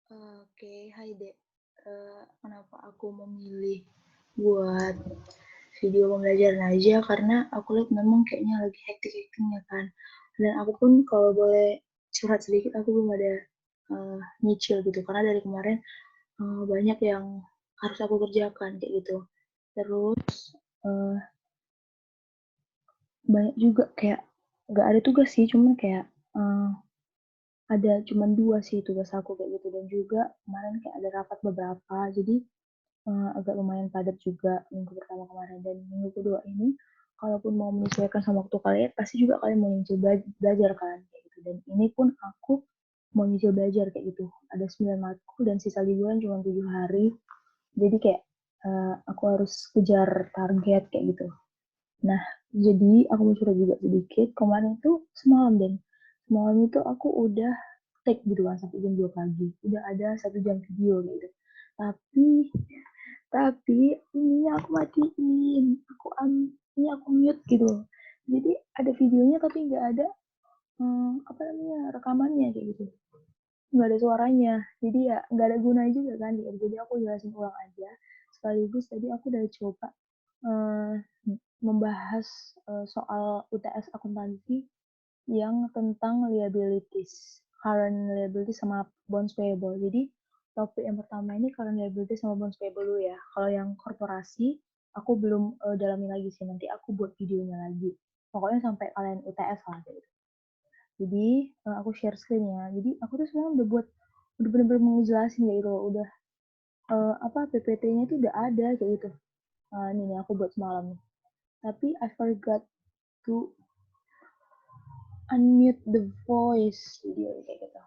Oke, hai Dek. Kenapa aku memilih buat video pembelajaran aja, karena aku lihat memang kayaknya lagi hektik-hektiknya kan. Dan aku pun kalau boleh curhat sedikit, aku belum ada nyicil gitu, karena dari kemarin banyak yang harus aku kerjakan kayak gitu. Terus uh, banyak juga kayak nggak ada tugas sih, cuman kayak uh, ada cuman 2 sih tugas aku kayak gitu. Dan juga kemarin kayak ada rapat beberapa, jadi agak lumayan padat juga minggu pertama kemarin. Dan minggu kedua ini kalaupun mau menyesuaikan sama waktu kalian, pasti juga kalian mau nyicil belajar kan kayak gitu. Dan ini pun aku mau nyicil belajar kayak gitu, ada 9 matkul dan sisa liburan cuma 7 hari. Jadi kayak aku harus kejar target kayak gitu. Nah, jadi aku mau curhat juga sedikit. Kemarin itu semalam, Dan semalam itu aku udah take gitu kan sampai jam 2 pagi. Udah ada 1 jam video gitu. Tapi ini aku matiin. Ini aku mute gitu. Jadi ada videonya tapi nggak ada apa namanya rekamannya kayak gitu. Nggak ada suaranya. Jadi ya nggak ada gunanya juga kan. Jadi aku jelasin ulang aja. Sekaligus tadi aku udah coba eh, membahas soal UTS akuntansi yang tentang liabilities, current liability sama bonds payable. Jadi topik yang pertama ini current liability sama bonds payable dulu ya. Kalau yang korporasi aku belum dalamin lagi sih, nanti aku buat videonya lagi. Pokoknya sampai kalian UTS lah gitu. Jadi aku share screen ya. Jadi aku tuh sebenarnya udah bener-bener ngejelasin ya itu udah apa PPT-nya itu udah ada kayak gitu. Ini nih aku buat semalam nih. Tapi I forgot to unmute the voice video kayak gitu.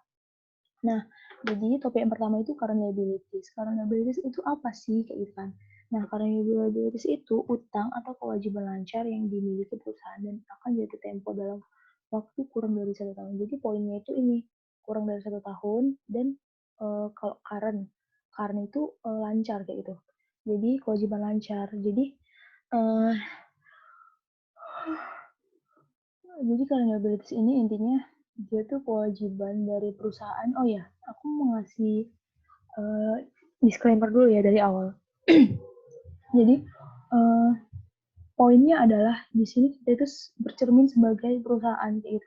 Nah, jadi topik yang pertama itu current liabilities. Current liabilities itu apa sih kayak gitu kan? Nah, current liabilities itu utang atau kewajiban lancar yang dimiliki perusahaan dan akan jatuh tempo dalam waktu kurang dari 1 tahun. Jadi poinnya itu ini kurang dari 1 tahun. Dan kalau current itu lancar kayak gitu. Jadi kewajiban lancar. Uh, jadi current liabilities ini intinya dia tuh kewajiban dari perusahaan. Oh ya, aku mau ngasih uh, disclaimer dulu ya dari awal. Jadi uh, poinnya adalah di sini kita itu bercermin sebagai perusahaan gitu.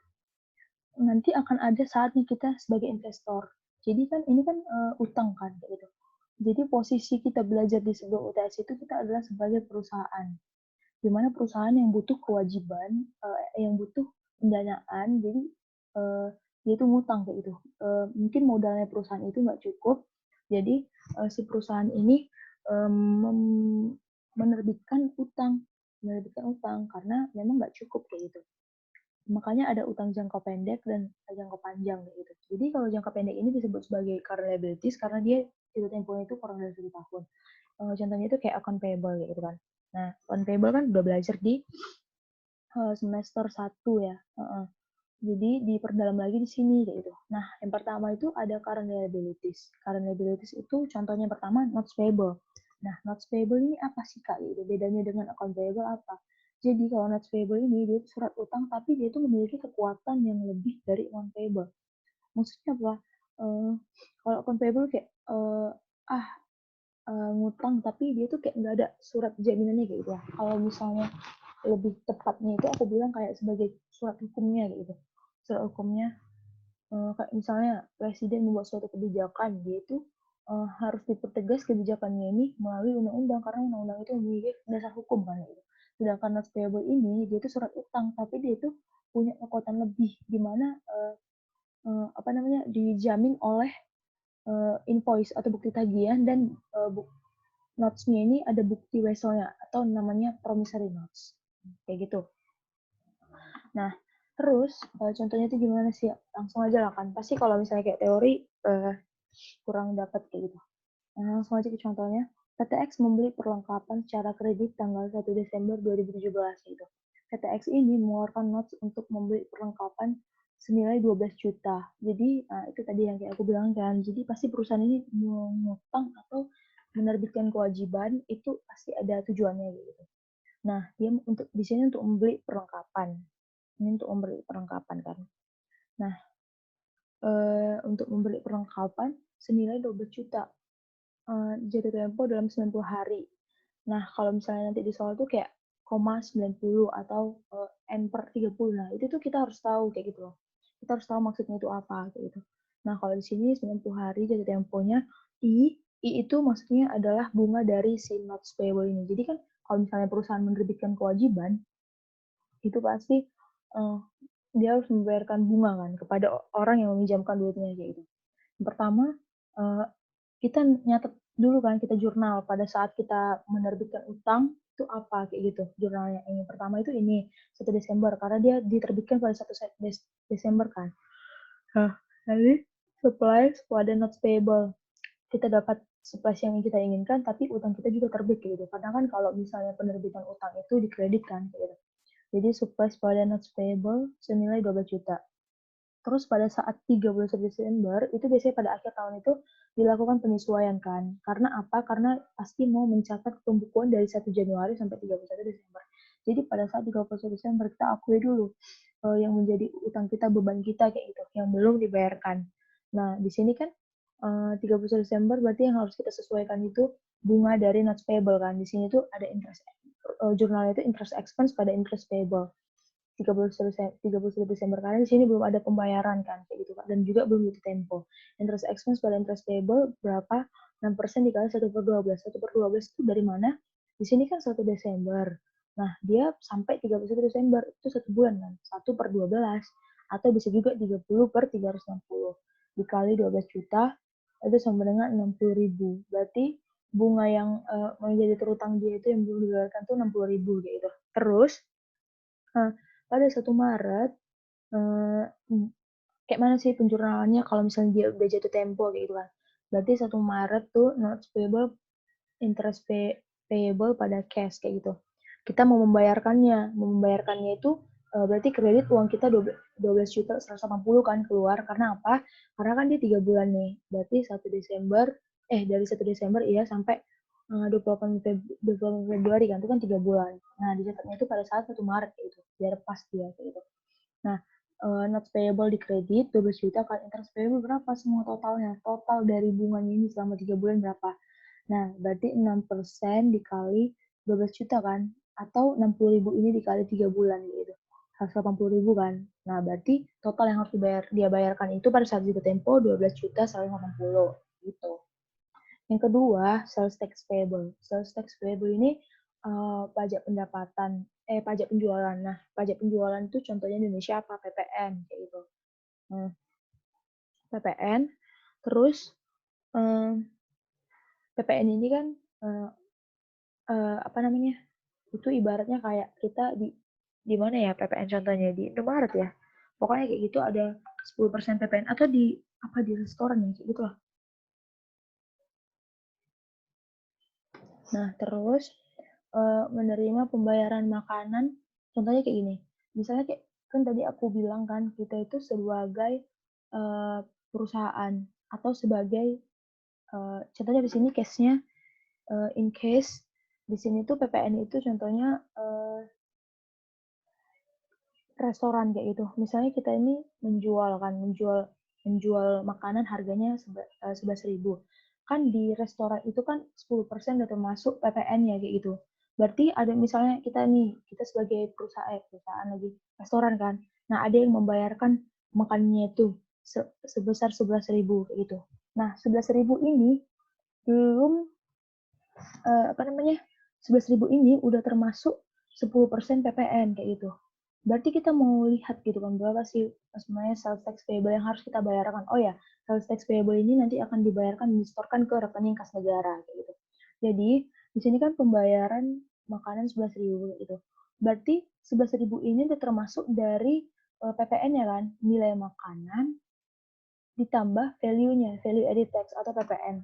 Nanti akan ada saatnya kita sebagai investor. Jadi kan ini kan utang kan gitu. Jadi posisi kita belajar di sebuah UTS itu kita adalah sebagai perusahaan. Di mana perusahaan yang butuh kewajiban, yang butuh pendanaan, jadi dia itu ngutang kayak gitu. Mungkin modalnya perusahaan itu nggak cukup, jadi si perusahaan ini menerbitkan utang karena memang nggak cukup kayak gitu. Makanya ada utang jangka pendek dan jangka panjang kayak gitu. Jadi kalau jangka pendek ini disebut sebagai current liabilities karena dia itu temponya itu kurang dari 1 tahun. Contohnya itu kayak account payable gitu kan. Nah, account payable kan udah belajar di semester 1 ya. Jadi diperdalam lagi di sini kayak gitu. Nah, yang pertama itu ada current liabilities. Current liabilities itu contohnya yang pertama notes payable. Nah, notes payable ini apa sih Kak? Gitu. Bedanya dengan account payable apa? Jadi kalau notes payable ini dia itu surat utang tapi dia itu memiliki kekuatan yang lebih dari account payable. Maksudnya apa? Uh, Kalau account payable kayak ah ngutang tapi dia tuh kayak nggak ada surat jaminannya kayak gitu ya. Kalau misalnya lebih tepatnya itu aku bilang kayak sebagai surat hukumnya gitu. Surat hukumnya kayak misalnya presiden membuat suatu kebijakan, dia itu harus dipertegas kebijakannya ini melalui undang-undang karena undang-undang itu memiliki dasar hukum kan gitu. Sedangkan notes payable ini dia itu surat utang tapi dia itu punya kekuatan lebih di mana apa namanya dijamin oleh invoice atau bukti tagihan dan notes-nya ini ada bukti weselnya atau namanya promissory notes kayak gitu. Nah, terus contohnya itu gimana sih? Langsung aja lah kan. Pasti kalau misalnya kayak teori kurang dapat kayak gitu. Nah, langsung aja ke contohnya. PTX membeli perlengkapan secara kredit tanggal 1 Desember 2017 gitu. PTX ini mengeluarkan notes untuk membeli perlengkapan senilai 12 juta. Jadi, itu tadi yang kayak aku bilang kan. Jadi, pasti perusahaan ini mengutang atau menerbitkan kewajiban itu pasti ada tujuannya gitu. Nah, dia untuk di sini untuk membeli perlengkapan. Ini untuk membeli perlengkapan kan. Nah, untuk membeli perlengkapan senilai 12 juta jatuh tempo dalam 90 hari. Nah, kalau misalnya nanti di soal tuh kayak koma 90 atau N per 30. Nah, itu tuh kita harus tahu kayak gitu loh. Kita harus tahu maksudnya itu apa kayak gitu. Nah, kalau di sini 90 hari jatuh temponya I itu maksudnya adalah bunga dari si notes payable ini. Jadi kan kalau misalnya perusahaan menerbitkan kewajiban, itu pasti uh, dia harus membayarkan bunga kan kepada orang yang meminjamkan duitnya kayak gitu. Yang pertama, uh, kita nyatet dulu kan, kita jurnal pada saat kita menerbitkan utang itu apa kayak gitu. Jurnalnya yang pertama itu ini 1 Desember karena dia diterbitkan pada 1 Desember kan. Nah, nanti setelah ada notes payable, kita dapat supplies yang kita inginkan, tapi utang kita juga terbit gitu. Karena kan kalau misalnya penerbitan utang itu dikreditkan gitu. Jadi supplies pada notes payable senilai 12 juta. Terus pada saat 31 Desember, itu biasanya pada akhir tahun itu dilakukan penyesuaian kan. Karena apa? Karena pasti mau mencatat pembukuan dari 1 Januari sampai 31 Desember. Jadi pada saat 31 Desember kita akui dulu yang menjadi utang kita, beban kita kayak gitu, yang belum dibayarkan. Nah, di sini kan 31 Desember berarti yang harus kita sesuaikan itu bunga dari notes payable kan. Di sini tuh ada interest jurnalnya itu interest expense pada interest payable. 31 Desember karena di sini belum ada pembayaran kan kayak gitu kan dan juga belum jatuh tempo. Interest expense pada interest payable berapa? 6% dikali 1/12. 1/12 itu dari mana? Di sini kan 1 Desember. Nah, dia sampai 31 Desember itu 1 bulan kan. 1/12 atau bisa juga 30/360 dikali 12 juta itu sama dengan 60.000. Berarti bunga yang menjadi terutang dia itu yang belum dibayarkan tuh 60.000 gitu. Terus pada 1 Maret kayak mana sih penjurnalannya kalau misalnya dia udah jatuh tempo kayak gitu kan. Berarti 1 Maret tuh notes payable interest payable pada cash kayak gitu. Kita mau membayarkannya itu berarti kredit uang kita 12 juta 180 kan keluar karena apa? Karena kan dia 3 bulan nih. Berarti 1 Desember dari 1 Desember iya sampai 28 Februari kan itu kan 3 bulan. Nah, dicatatnya itu pada saat 1 Maret kayak gitu. Biar pas dia kayak gitu. Nah, notes payable di kredit 12 juta kali interest payable berapa semua totalnya? Total dari bunganya ini selama 3 bulan berapa? Nah, berarti 6% dikali 12 juta kan? Atau 60.000 ini dikali 3 bulan gitu. 180.000 kan? Nah, berarti total yang harus dia bayarkan itu pada saat jatuh tempo 12 juta 180 gitu. Yang kedua, sales tax payable. Sales tax payable ini pajak pendapatan, pajak penjualan. Nah, pajak penjualan itu contohnya Indonesia apa? PPN, kayak gitu. PPN, terus PPN ini kan apa namanya? Itu ibaratnya kayak kita di mana ya PPN contohnya di Indomaret ya. Pokoknya kayak gitu ada 10% PPN atau di apa di restoran ya kayak gitu lah. Nah, terus menerima pembayaran makanan, contohnya kayak gini. Misalnya kayak kan tadi aku bilang kan kita itu sebagai perusahaan atau sebagai contohnya di sini case-nya in case di sini tuh PPN itu contohnya restoran kayak gitu. Misalnya kita ini menjual makanan harganya 11.000. Kan di restoran itu kan 10% udah termasuk PPN ya kayak gitu. Berarti ada misalnya kita sebagai perusahaan lagi restoran kan. Nah, ada yang membayarkan makanannya itu sebesar 11.000 kayak gitu. Nah, 11.000 ini belum apa namanya? 11.000 ini udah termasuk 10% PPN kayak gitu. Berarti kita mau lihat gitu kan berapa sih sebenarnya sales tax payable yang harus kita bayarkan. Oh ya, sales tax payable ini nanti akan dibayarkan disetorkan ke rekening kas negara kayak gitu. Jadi, di sini kan pembayaran makanan 11.000 gitu. Berarti 11.000 ini udah termasuk dari PPN ya kan, nilai makanan ditambah value-nya, value added tax atau PPN.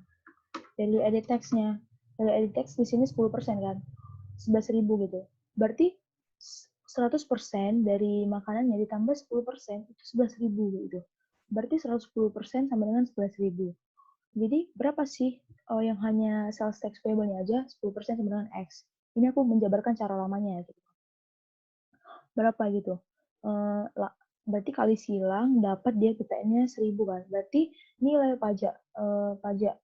Value added tax-nya. Value added tax di sini 10% kan. 11.000 gitu. Berarti 100% dari makanannya ditambah 10% itu 11.000 gitu. Berarti 110% sama dengan 11.000. Jadi berapa sih yang hanya sales tax payable-nya aja 10% sama dengan X. Ini aku menjabarkan cara lamanya ya gitu. Berapa gitu. berarti kali silang dapat dia PPN-nya 1.000 kan. Berarti nilai pajak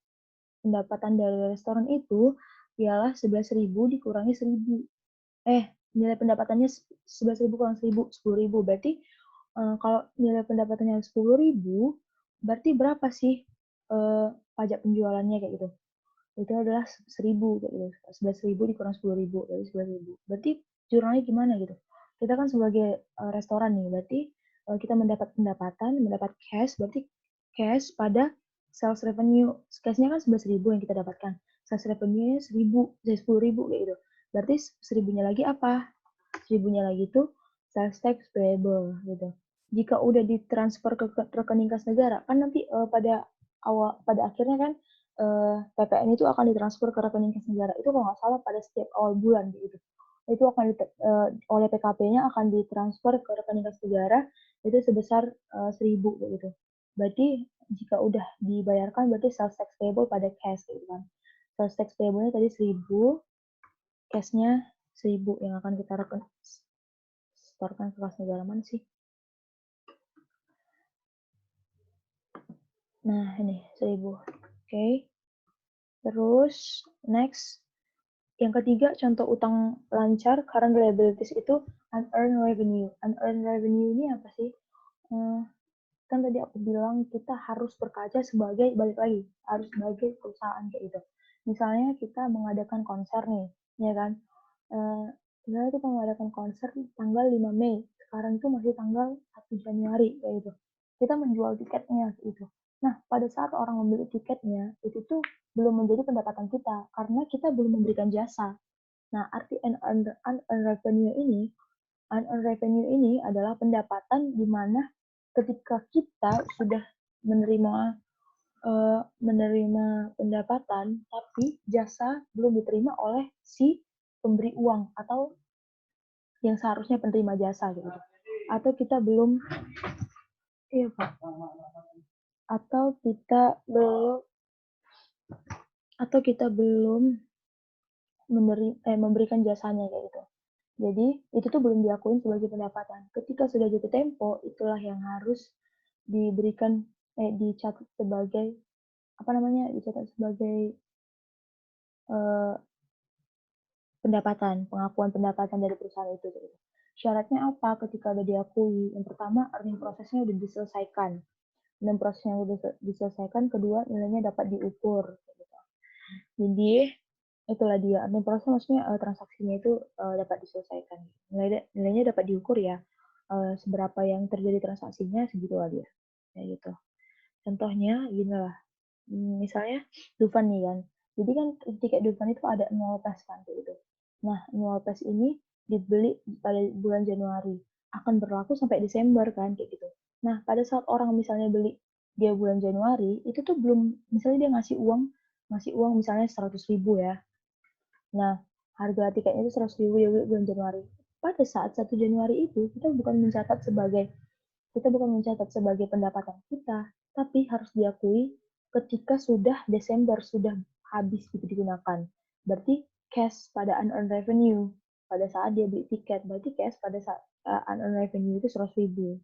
pendapatan dari restoran itu ialah 11.000 dikurangi 1.000. Nilai pendapatannya 11.000 kurang 1.000, 10.000. Berarti kalau nilai pendapatannya 10.000, berarti berapa sih pajak penjualannya kayak gitu? Itu adalah 1.000 kayak gitu. 11.000 dikurang 10.000, berarti 11.000. Berarti jurnalnya gimana gitu? Kita kan sebagai restoran nih, berarti kita mendapat pendapatan, mendapat cash, berarti cash pada sales revenue. Cashnya kan 11.000 yang kita dapatkan. Sales revenue-nya 10.000 kayak gitu. Berarti 1.000-nya lagi apa? 1.000-nya lagi itu sales tax payable gitu. Jika udah ditransfer ke rekening kas negara, kan nanti pada akhirnya kan PPN itu akan ditransfer ke rekening kas negara. Itu kalau nggak salah pada setiap awal bulan gitu. Itu akan oleh PKP-nya akan ditransfer ke rekening kas negara itu sebesar 1.000 gitu. Berarti jika udah dibayarkan berarti sales tax payable pada cash gitu kan. Sales tax payable-nya tadi 1.000, cash-nya 1.000 yang akan kita setorkan ke kas negara mana sih? Nah, ini 1.000. Oke. Terus next yang ketiga, contoh utang lancar, current liabilities itu unearned revenue. Unearned revenue ini apa sih? Kan tadi aku bilang kita harus berkaca sebagai, balik lagi, harus sebagai perusahaan kayak gitu. Misalnya kita mengadakan konser nih, ya kan? Misalnya kita mengadakan konser tanggal 5 Mei, sekarang itu masih tanggal 1 Januari kayak gitu. Kita menjual tiketnya gitu. Nah, pada saat orang membeli tiketnya, itu tuh belum menjadi pendapatan kita karena kita belum memberikan jasa. Nah, arti unearned revenue ini adalah pendapatan di mana ketika kita sudah menerima menerima pendapatan, tapi jasa belum diterima oleh si pemberi uang atau yang seharusnya penerima jasa gitu. Atau kita belum, iya Pak, atau kita belum, atau kita belum memberikan jasanya kayak gitu. Jadi itu tuh belum diakuin sebagai pendapatan. Ketika sudah jatuh tempo, itulah yang harus diberikan dicatat sebagai apa namanya? Dicatat sebagai eh, pendapatan, pengakuan pendapatan dari perusahaan itu. Gitu. Syaratnya apa ketika udah diakui? Yang pertama, earning prosesnya udah diselesaikan. Dan prosesnya udah diselesaikan, kedua, nilainya dapat diukur. Gitu. Jadi, itulah dia. Earning proses maksudnya transaksinya itu dapat diselesaikan. Nilainya dapat diukur ya. Seberapa yang terjadi transaksinya, segitulah dia. Ya gitu. Contohnya, gini lah. Misalnya, Dufan nih kan. Jadi kan tiket Dufan itu ada 0 tes kan kayak gitu. Nah, 0 tes ini dibeli pada bulan Januari. Akan berlaku sampai Desember kan kayak gitu. Nah, pada saat orang misalnya beli dia bulan Januari, itu tuh belum, misalnya dia ngasih uang misalnya 100.000 ya. Nah, harga tiketnya itu 100.000 ya bulan Januari. Pada saat 1 Januari itu, kita bukan mencatat sebagai pendapatan kita, tapi harus diakui ketika sudah Desember, sudah habis gitu digunakan. Berarti cash pada unearned revenue pada saat dia beli tiket. Berarti cash pada saat unearned revenue itu 100.000.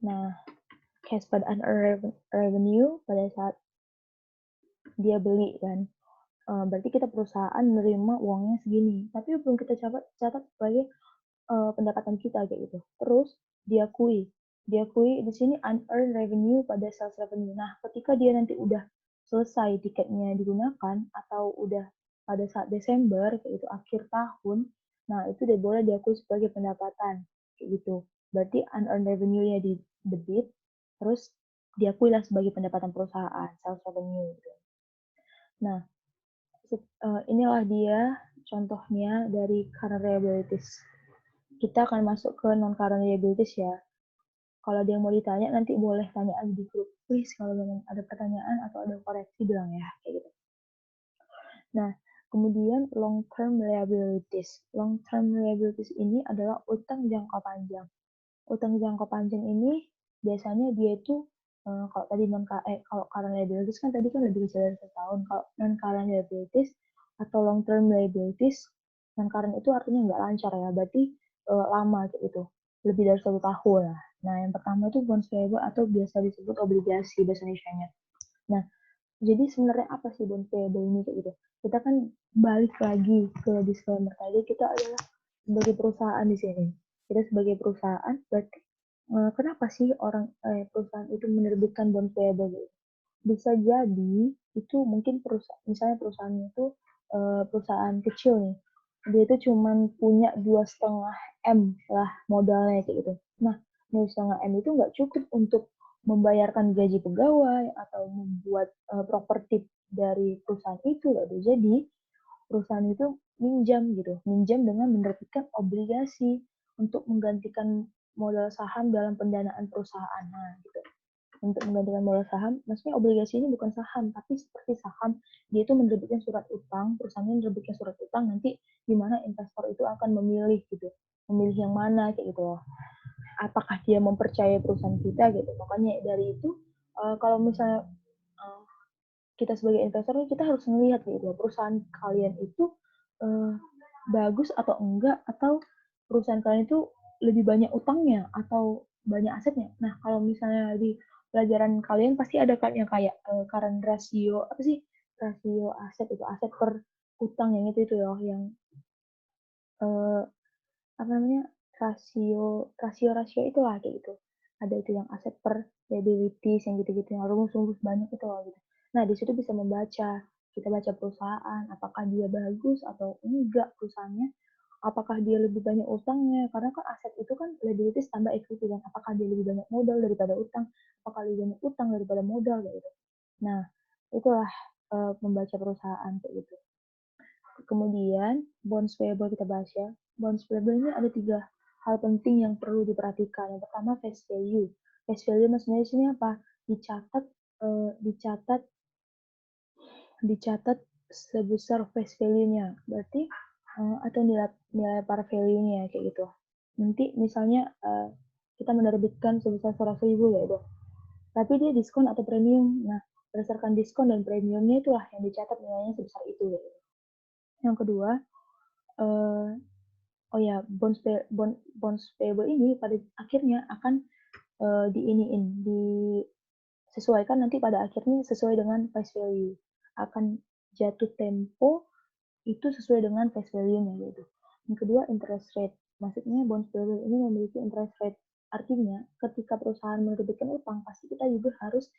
Nah, cash pada unearned revenue pada saat dia beli kan. Berarti kita perusahaan menerima uangnya segini. Tapi belum kita catat sebagai pendapatan kita kayak gitu. Terus diakui di sini unearned revenue pada sales revenue. Nah, ketika dia nanti udah selesai tiketnya digunakan atau udah pada saat Desember kayak itu akhir tahun, nah itu udah boleh diakui sebagai pendapatan kayak gitu. Berarti unearned revenue-nya di debit, terus diakuilah sebagai pendapatan perusahaan sales revenue gitu. Nah, inilah dia contohnya dari current liabilities. Kita akan masuk ke non-current liabilities ya. Kalau ada yang mau ditanya, nanti boleh tanya aja di grup. Please, kalau memang ada pertanyaan atau ada koreksi, bilang ya. Kayak gitu. Nah, kemudian long-term liabilities. Long-term liabilities ini adalah utang jangka panjang. Utang jangka panjang ini biasanya dia itu kalau tadi kalau current liabilities kan tadi kan lebih kecil dari setahun. Kalau non current liabilities atau long term liabilities, non current itu artinya nggak lancar ya, berarti lama kayak gitu. lebih dari 1 tahun lah. Nah, yang pertama itu bonds payable atau biasa disebut obligasi bahasa Indonesianya. Nah, jadi sebenarnya apa sih bonds payable ini kayak gitu? Kita kan balik lagi ke disclaimer tadi, kita adalah sebagai perusahaan di sini. Kita sebagai perusahaan, berarti kenapa sih perusahaan itu menerbitkan bonds payable gitu? Bisa jadi itu mungkin perusahaan, misalnya perusahaannya itu perusahaan kecil nih, dia itu cuma punya 2,5 M lah modalnya kayak gitu. Nah, 2,5 M itu nggak cukup untuk membayarkan gaji pegawai atau membuat properti dari perusahaan itu. Jadi perusahaan itu minjam gitu, minjam dengan menerbitkan obligasi untuk menggantikan modal saham dalam pendanaan perusahaan. Nah, gitu. Untuk menggantikan modal saham, maksudnya obligasi ini bukan saham, tapi seperti saham, dia itu menerbitkan surat utang, perusahaannya menerbitkan surat utang, nanti di mana investor itu akan memilih gitu, memilih yang mana kayak gitu loh. Apakah dia mempercayai perusahaan kita gitu. Makanya dari itu, kalau misalnya uh, kita sebagai investor, kita harus melihat gitu, perusahaan kalian itu uh, bagus atau enggak, atau perusahaan kalian itu lebih banyak utangnya atau banyak asetnya. Nah, kalau misalnya di pelajaran kalian pasti ada kan yang kayak current ratio, apa sih rasio aset, itu aset per utang yang itu ya, yang uh, apa namanya, rasio itulah kayak gitu. Ada itu yang aset per liabilities yang gitu-gitu, yang rumus-rumus banyak itu loh gitu. Nah, di situ bisa membaca, kita baca perusahaan, apakah dia bagus atau enggak perusahaannya, apakah dia lebih banyak utangnya, karena kan aset itu kan liabilities tambah equity kan, apakah dia lebih banyak modal daripada utang, apakah lebih banyak utang daripada modal kayak gitu. Nah, itulah membaca perusahaan kayak gitu. Kemudian bonds payable kita bahas ya. Bonds payable ini ada 3 hal penting yang perlu diperhatikan. Yang pertama face value. Face value maksudnya di sini apa? Dicatat eh, dicatat dicatat sebesar face value-nya. Berarti atau nilai par value-nya kayak gitu. Nanti misalnya kita menerbitkan sebesar 100.000 ya itu. Tapi dia diskon atau premium. Nah, berdasarkan diskon dan premiumnya itulah yang dicatat nilainya sebesar itu ya. Yang kedua, eh, oh ya, bonds payable ini pada akhirnya akan disesuaikan nanti pada akhirnya sesuai dengan face value. Akan jatuh tempo itu sesuai dengan face value-nya gitu. Yang kedua, interest rate. Maksudnya bonds payable ini memiliki interest rate. Artinya, ketika perusahaan menerbitkan utang, pasti kita juga harus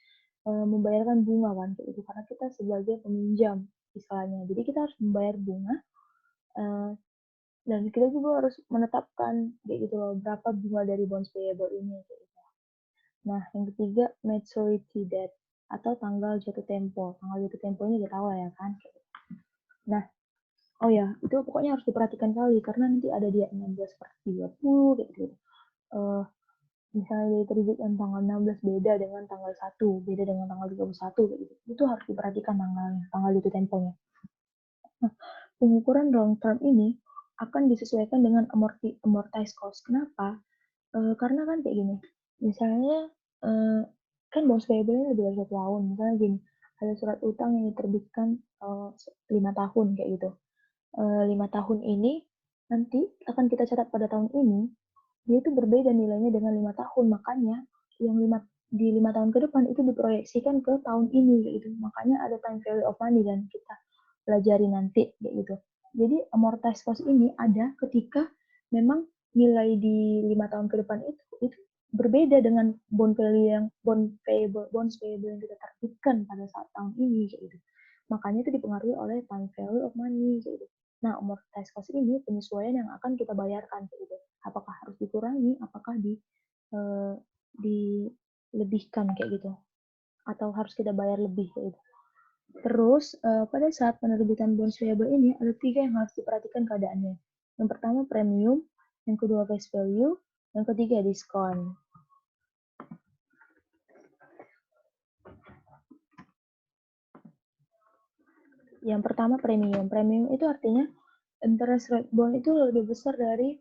membayarkan bunga kan gitu, karena kita sebagai peminjam istilahnya. Jadi kita harus membayar bunga, uh, dan kita juga harus menetapkan kayak gitu loh, berapa bunga dari bonds payable ini kayak gitu. Nah, yang ketiga maturity date atau tanggal jatuh tempo. Tanggal jatuh tempo ini kita tahu lah ya kan. Nah, oh ya, itu pokoknya harus diperhatikan kali karena nanti ada dia 16/30 kayak gitu. Uh, Misalnya dia terbitkan tanggal 16 beda dengan tanggal 1, beda dengan tanggal 31 kayak gitu. Itu harus diperhatikan tanggalnya, tanggal jatuh temponya. Nah, pengukuran long term ini akan disesuaikan dengan amortized cost. Kenapa? Karena kan kayak gini, misalnya kan bonds payable lebih dari 1 tahun. Misalnya gini, ada surat utang yang diterbitkan 5 tahun kayak gitu. 5 tahun ini nanti akan kita catat pada tahun ini, dia itu berbeda nilainya dengan 5 tahun. Makanya yang di 5 tahun ke depan itu diproyeksikan ke tahun ini kayak gitu. Makanya ada time value of money dan kita pelajari nanti kayak gitu. Jadi amortized cost ini ada ketika memang nilai di 5 tahun ke depan itu berbeda dengan bonds payable yang kita terbitkan pada saat tahun ini kayak gitu. Makanya itu dipengaruhi oleh time value of money kayak gitu. Nah, amortized cost ini penyesuaian yang akan kita bayarkan kayak gitu. Apakah harus dikurangi, apakah dilebihkan kayak gitu, atau harus kita bayar lebih kayak gitu. Terus, pada saat penerbitan bonds payable ini, ada 3 yang harus diperhatikan keadaannya. Yang pertama premium, yang kedua face value, yang ketiga diskon. Yang pertama premium. Premium itu artinya interest rate bond itu lebih besar dari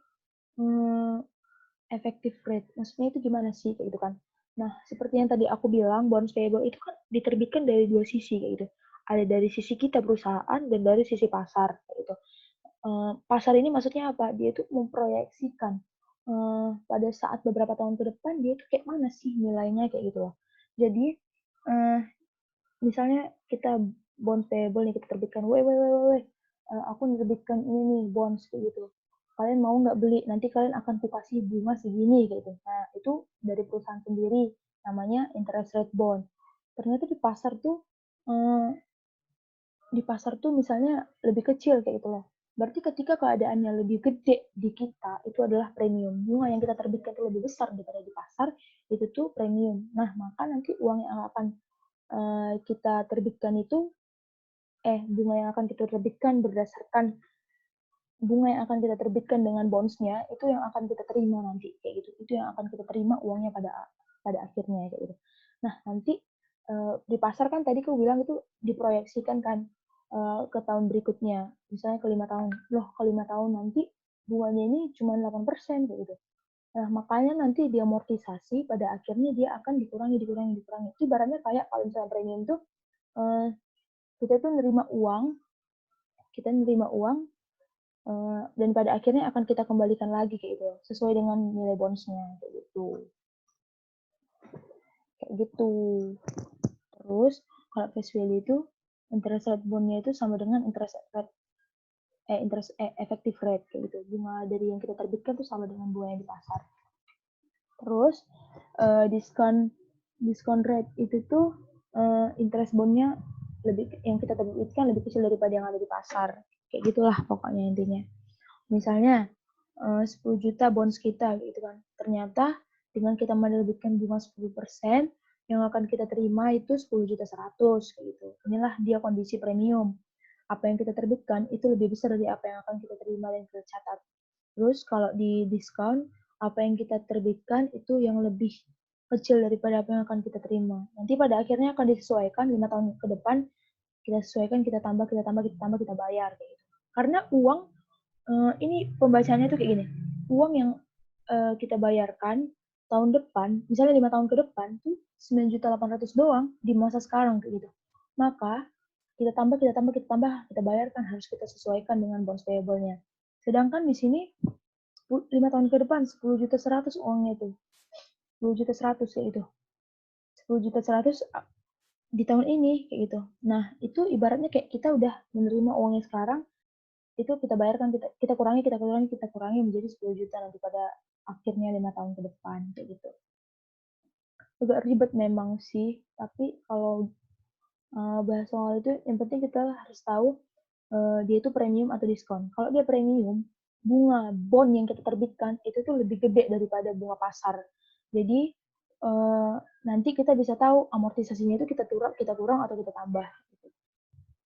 effective rate. Maksudnya itu gimana sih kayak gitu kan? Nah, seperti yang tadi aku bilang, bonds payable itu kan diterbitkan dari 2 sisi kayak gitu. Ada dari sisi kita perusahaan dan dari sisi pasar kayak gitu. Pasar ini maksudnya apa? Dia itu memproyeksikan pada saat beberapa tahun ke depan dia tuh kayak mana sih nilainya kayak gitu loh. Jadi eh, misalnya kita bonds payable nih kita terbitkan, weh, aku nerbitkan ini nih bonds kayak gitu. Kalian mau nggak beli? Nanti kalian akan kukasih bunga segini kayak gitu. Nah itu dari perusahaan sendiri namanya interest rate bond. Ternyata eh, di pasar tuh misalnya lebih kecil kayak gitu loh. Berarti ketika keadaannya lebih gede di kita, itu adalah premium. Bunga yang kita terbitkan itu lebih besar daripada di pasar, itu tuh premium. Nah, maka nanti uang yang akan kita terbitkan itu, bunga yang akan kita terbitkan berdasarkan bunga yang akan kita terbitkan dengan bondsnya, itu yang akan kita terima nanti, kayak gitu. Itu yang akan kita terima uangnya pada pada akhirnya, kayak gitu. Nah, nanti di pasar kan tadi aku bilang itu diproyeksikan kan ke tahun berikutnya, misalnya ke 5 tahun. Loh, ke 5 tahun nanti bunganya ini cuma 8% kayak gitu. Nah, makanya nanti diamortisasi pada akhirnya dia akan dikurangi. Itu ibaratnya kayak kalau misalnya premium tuh eh, kita tuh nerima uang dan pada akhirnya akan kita kembalikan lagi kayak gitu, sesuai dengan nilai bondsnya kayak gitu. Terus kalau face value itu interest rate bondnya itu sama dengan effective rate kayak gitu. Bunga dari yang kita terbitkan itu sama dengan bunga yang di pasar. Terus diskon diskon rate itu tuh interest bondnya yang kita terbitkan lebih kecil daripada yang ada di pasar. Kayak gitulah pokoknya intinya. Misalnya 10 juta bonds kita gitu kan. Ternyata dengan kita menerbitkan bunga 10%, yang akan kita terima itu 10.100.000 kayak gitu. Inilah dia kondisi premium. Apa yang kita terbitkan itu lebih besar dari apa yang akan kita terima dan kita catat. Terus kalau di diskon, apa yang kita terbitkan itu yang lebih kecil daripada apa yang akan kita terima. Nanti pada akhirnya akan disesuaikan 5 tahun ke depan, kita sesuaikan, kita bayar kayak gitu. Karena uang ini pembacaannya tuh kayak gini. Uang yang kita bayarkan tahun depan, misalnya 5 tahun ke depan tuh 9.800.000 doang di masa sekarang kayak gitu. Maka kita bayarkan, harus kita sesuaikan dengan bonds payable-nya. Sedangkan di sini 5 tahun ke depan 10.100.000 uangnya itu. 10.100.000 kayak gitu. 10.100.000 di tahun ini kayak gitu. Nah, itu ibaratnya kayak kita udah menerima uangnya sekarang, itu kita bayarkan, kita kurangi menjadi 10 juta nanti pada akhirnya 5 tahun ke depan kayak gitu. Agak ribet memang sih, tapi kalau bahas soal itu yang penting kita harus tahu dia itu premium atau diskon. Kalau dia premium, bunga bond yang kita terbitkan itu tuh lebih gede daripada bunga pasar. Jadi nanti kita bisa tahu amortisasinya itu kita kurang atau kita tambah.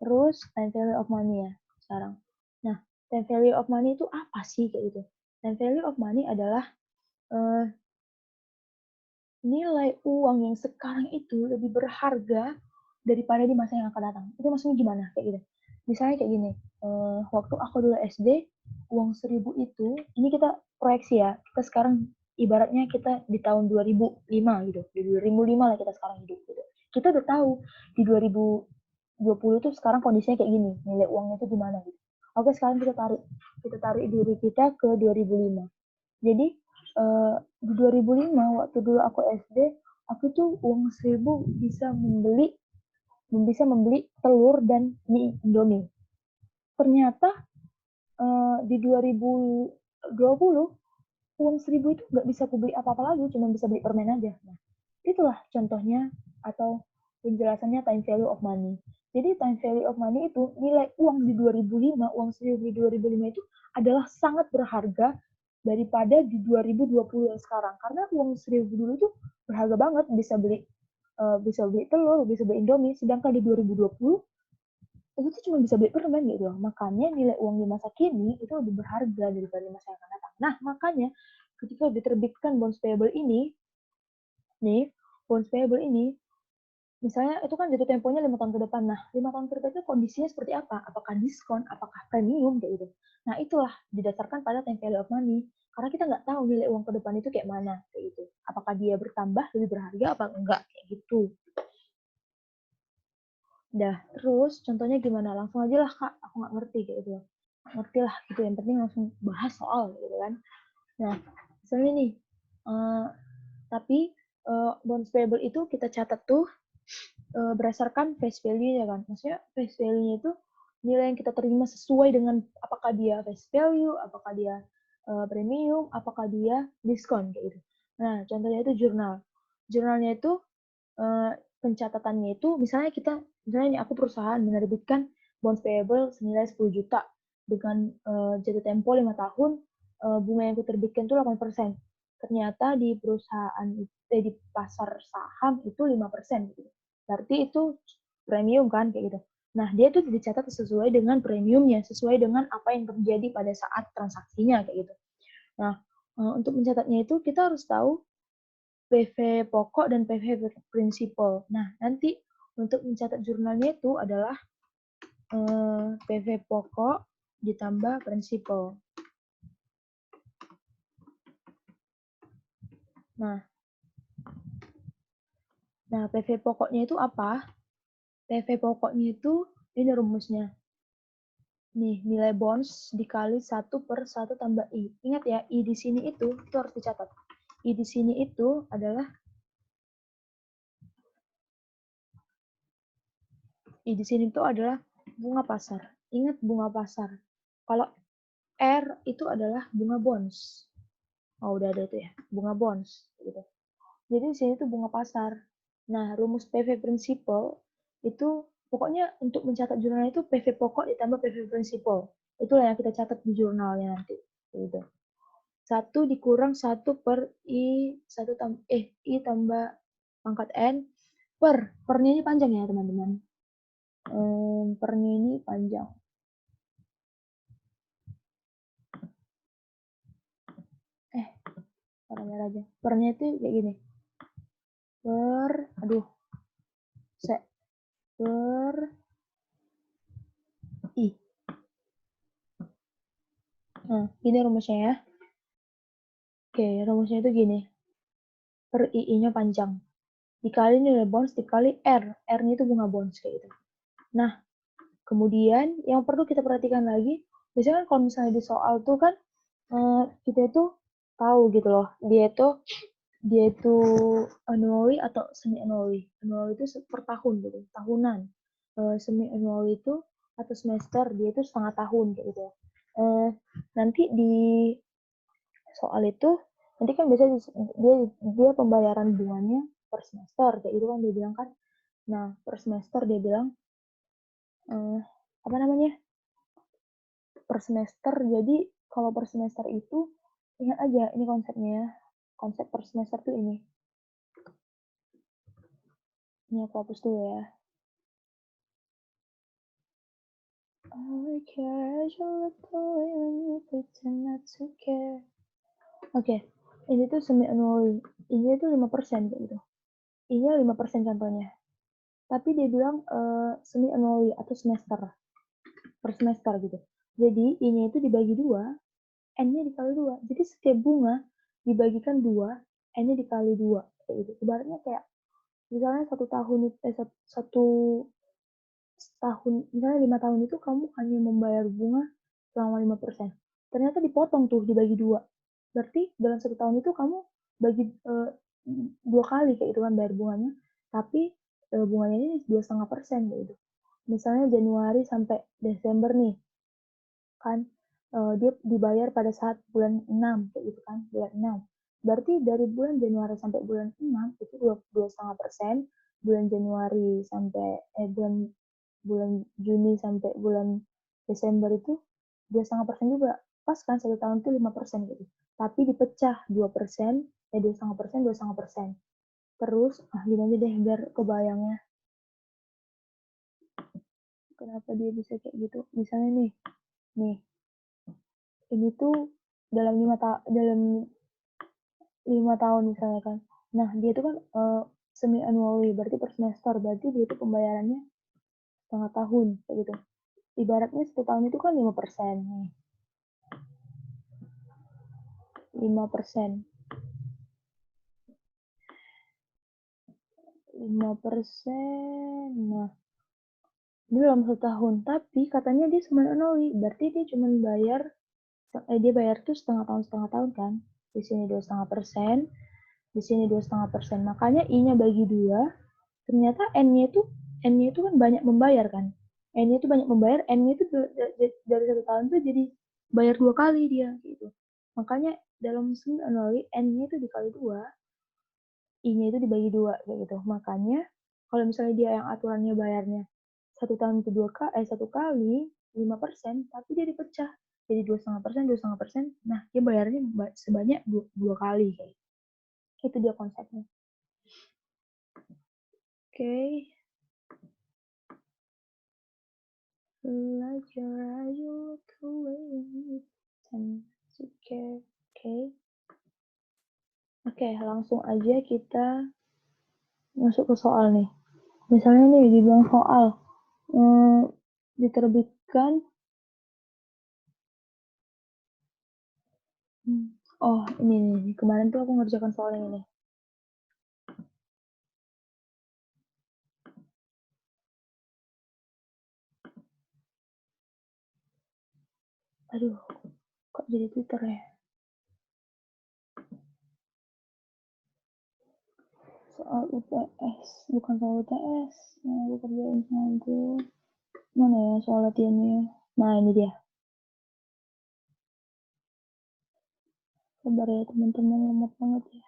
Terus time value of money ya sekarang. Nah, time value of money itu apa sih kayak gitu? Time value of money adalah uh, nilai uang yang sekarang itu lebih berharga daripada di masa yang akan datang. Itu maksudnya gimana kayak gitu? Misalnya kayak gini, waktu aku dulu SD, uang 1.000 itu, ini kita proyeksi ya, kita sekarang ibaratnya kita di tahun 2005 gitu, di 2005 lah kita sekarang hidup gitu. Kita udah tahu di 2020 itu sekarang kondisinya kayak gini, nilai uangnya itu gimana gitu. Oke, sekarang kita tarik diri kita ke 2005. Jadi di 2005 waktu dulu aku SD, aku tuh uang 1.000 bisa membeli telur dan mie Indomie. Ternyata di 2020 uang 1.000 itu nggak bisa aku beli apa-apa lagi, cuma bisa beli permen aja. Nah, itulah contohnya atau penjelasannya time value of money. Jadi time value of money itu nilai uang di 2005, uang 1.000 di 2005 itu adalah sangat berharga daripada di 2020 yang sekarang. Karena uang 1.000 dulu tuh berharga banget, bisa beli telur, bisa beli Indomie, sedangkan di 2020 itu tuh cuma bisa beli permen gitu. Makanya nilai uang di masa kini itu lebih berharga daripada di masa yang akan datang. Nah, makanya ketika diterbitkan bonds payable ini, nih, bonds payable ini, misalnya itu kan jatuh temponya 5 tahun ke depan. Nah, 5 tahun ke depan itu kondisinya seperti apa? Apakah diskon? Apakah premium? Kayak gitu. Nah, itulah didasarkan pada time value of money. Karena kita nggak tahu nilai uang ke depan itu kayak mana. Kayak gitu. Apakah dia bertambah, lebih berharga, apa enggak? Kayak gitu. Dah, terus contohnya gimana? Langsung aja lah, Kak. Aku nggak ngerti kayak gitu. Ngerti lah gitu. Yang penting langsung bahas soal gitu kan. Nah, Misalnya nih, tapi bonds payable itu kita catat tuh berdasarkan face value-nya kan. Maksudnya face value-nya itu nilai yang kita terima sesuai dengan apakah dia face value, apakah dia premium, apakah dia diskon kayak gitu. Nah, contohnya itu jurnal. Jurnalnya itu pencatatannya itu misalnya misalnya ini aku perusahaan menerbitkan bonds payable senilai 10 juta dengan jatuh tempo 5 tahun, bunga yang kuterbitkan itu 8%. Ternyata di perusahaan di pasar saham itu 5% gitu. Berarti itu premium kan kayak gitu. Nah, dia tuh dicatat sesuai dengan premiumnya, sesuai dengan apa yang terjadi pada saat transaksinya kayak gitu. Nah, untuk mencatatnya itu kita harus tahu PV pokok dan PV prinsipal. Nah, nanti untuk mencatat jurnalnya itu adalah PV pokok ditambah prinsipal. Nah, PV pokoknya itu apa? PV pokoknya itu, ini rumusnya. Nih, nilai bonds dikali 1/1 tambah I. Ingat ya, I di sini itu harus dicatat. I di sini itu adalah bunga pasar. Ingat bunga pasar. Kalau R itu adalah bunga bonds. Oh, udah ada itu ya, bunga bonds gitu. Jadi di sini tuh bunga pasar. Nah, rumus PV prinsipal itu pokoknya untuk mencatat jurnal itu PV pokok ditambah PV prinsipal. Itulah yang kita catat di jurnalnya nanti. Gitu. 1 dikurang 1 per I tambah pangkat N pernya ini panjang ya teman-teman. Pernya ini panjang. Warna aja. Pernya itu kayak gini. Per I. Nah, ini rumusnya ya. Oke, rumusnya itu gini. Per I-nya panjang. Dikali nilai bonds, dikali R. R-nya itu bunga bonds, kayak gitu. Nah, kemudian yang perlu kita perhatikan lagi, biasanya kan kalau misalnya di soal tuh kan, kita itu tahu gitu loh, dia itu annually atau semi annually. Annually itu per tahun gitu, tahunan. Semi annually itu atau semester, dia itu setengah tahun kayak gitu. Nanti di soal itu nanti kan biasanya dia pembayaran bunganya per semester kayak itu kan dia bilang kan. Nah, per semester dia bilang apa namanya? Per semester. Jadi kalau per semester itu ingat aja ini konsepnya. Konsep per semester tuh ini. Ini aku hapus dulu ya. Oke, ini tuh semi annually. Ini tuh 5% kayak gitu. Ini 5% contohnya. Tapi dia bilang semi annually atau semester. Per semester gitu. Jadi ini itu dibagi 2, N-nya dikali 2. Jadi setiap bunga dibagikan 2, N-nya dikali 2. Kayak gitu. Ibaratnya kayak misalnya satu tahun misalnya 5 tahun itu kamu hanya membayar bunga selama 5%. Ternyata dipotong tuh dibagi 2. Berarti dalam satu tahun itu kamu bagi 2 kali kayak itu kan bayar bunganya. Tapi bunganya ini 2,5% kayak gitu. Misalnya Januari sampai Desember nih, kan dia dibayar pada saat bulan 6 kayak gitu kan, bulan 6. Berarti dari bulan Januari sampai bulan 6 itu 2,5%, bulan Januari sampai bulan bulan Juni sampai bulan Desember itu 2,5% juga. Pas kan satu tahun itu 5% gitu. Tapi dipecah 2%, 2,5%, 2,5%. Terus, gini aja deh biar kebayangnya. Kenapa dia bisa kayak gitu? Misalnya nih, ini tuh dalam 5 tahun misalnya kan. Nah, dia itu kan semi annually, berarti per semester, berarti dia itu pembayarannya setengah tahun kayak gitu. Ibaratnya satu tahun itu kan 5% nih. 5%. 5%. Nah, ini dalam satu tahun. Tapi katanya dia semi annually, berarti dia cuma bayar tuh setengah tahun kan. di sini 2,5%, di sini 2,5%. Makanya I-nya bagi 2, ternyata N-nya itu kan banyak membayar kan. N-nya itu banyak membayar, N-nya itu dari 1 tahun tuh jadi bayar 2 kali dia gitu. Makanya dalam sum annually N-nya itu dikali 2, I-nya itu dibagi 2 kayak gitu. Makanya kalau misalnya dia yang aturannya bayarnya 1 tahun itu 1 kali 5%, tapi dia dipecah jadi 2,5%, 2,5%. Nah, dia bayarnya sebanyak 2 kali kayak gitu. Itu dia konsepnya. Oke. Belajar ayo kembali dan suka. Oke, langsung aja kita masuk ke soal nih. Misalnya nih dibilang soal diterbitkan. Oh, ini nih. Kemarin tuh aku ngerjakan soal yang ini. Aduh, kok jadi Twitter ya? Soal UTS, bukan soal UTS. Nah, aku kerjain sama gue. Mana ya soal latihannya? Nah, ini dia. Sabar ya teman-teman, lemot banget ya.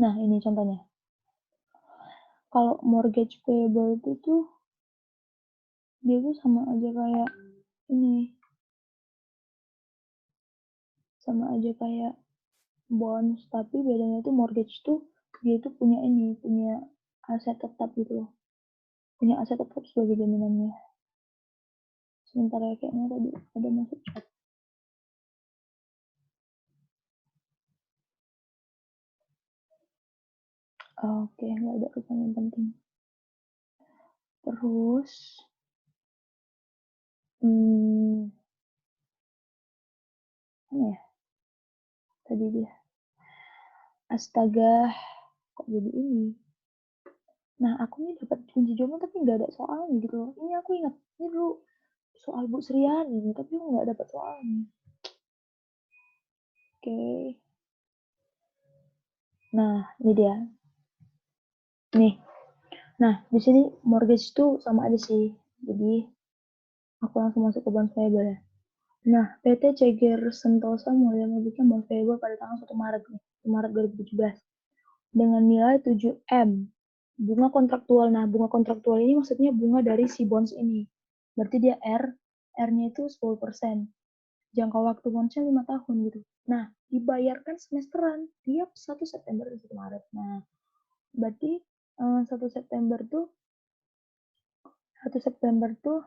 Nah, ini contohnya. Kalau mortgage payable itu tuh dia tuh sama aja kayak ini. Sama aja kayak bonds, tapi bedanya tuh mortgage tuh dia tuh punya aset tetap gitu loh. Punya aset tetap sebagai jaminannya. Sementara kayaknya tadi ada masuk chat. Oke, nggak ada pertanyaan penting. Terus, mana ya? Tadi dia. Astaga, kok jadi ini? Nah, aku nih dapat kunci jawaban tapi nggak ada soalnya gitu loh. Ini aku ingat, ini dulu soal Bu Sriani nih, tapi aku nggak dapat soalnya. Oke. Nah, ini dia. Nih. Nah, di sini mortgage itu sama aja sih. Jadi, aku langsung masuk ke bonds payable ya. Nah, PT Ceger Sentosa mulai menerbitkan bonds payable pada tanggal 1 Maret nih, 1 Maret 2017 dengan nilai 7M. Bunga kontraktual. Nah, bunga kontraktual ini maksudnya bunga dari si bonds ini. Berarti dia R-nya itu 10%. Jangka waktu bondsnya 5 tahun gitu. Nah, dibayarkan semesteran tiap 1 September dan 1 Maret. Nah, berarti 1 September tuh 1 September tuh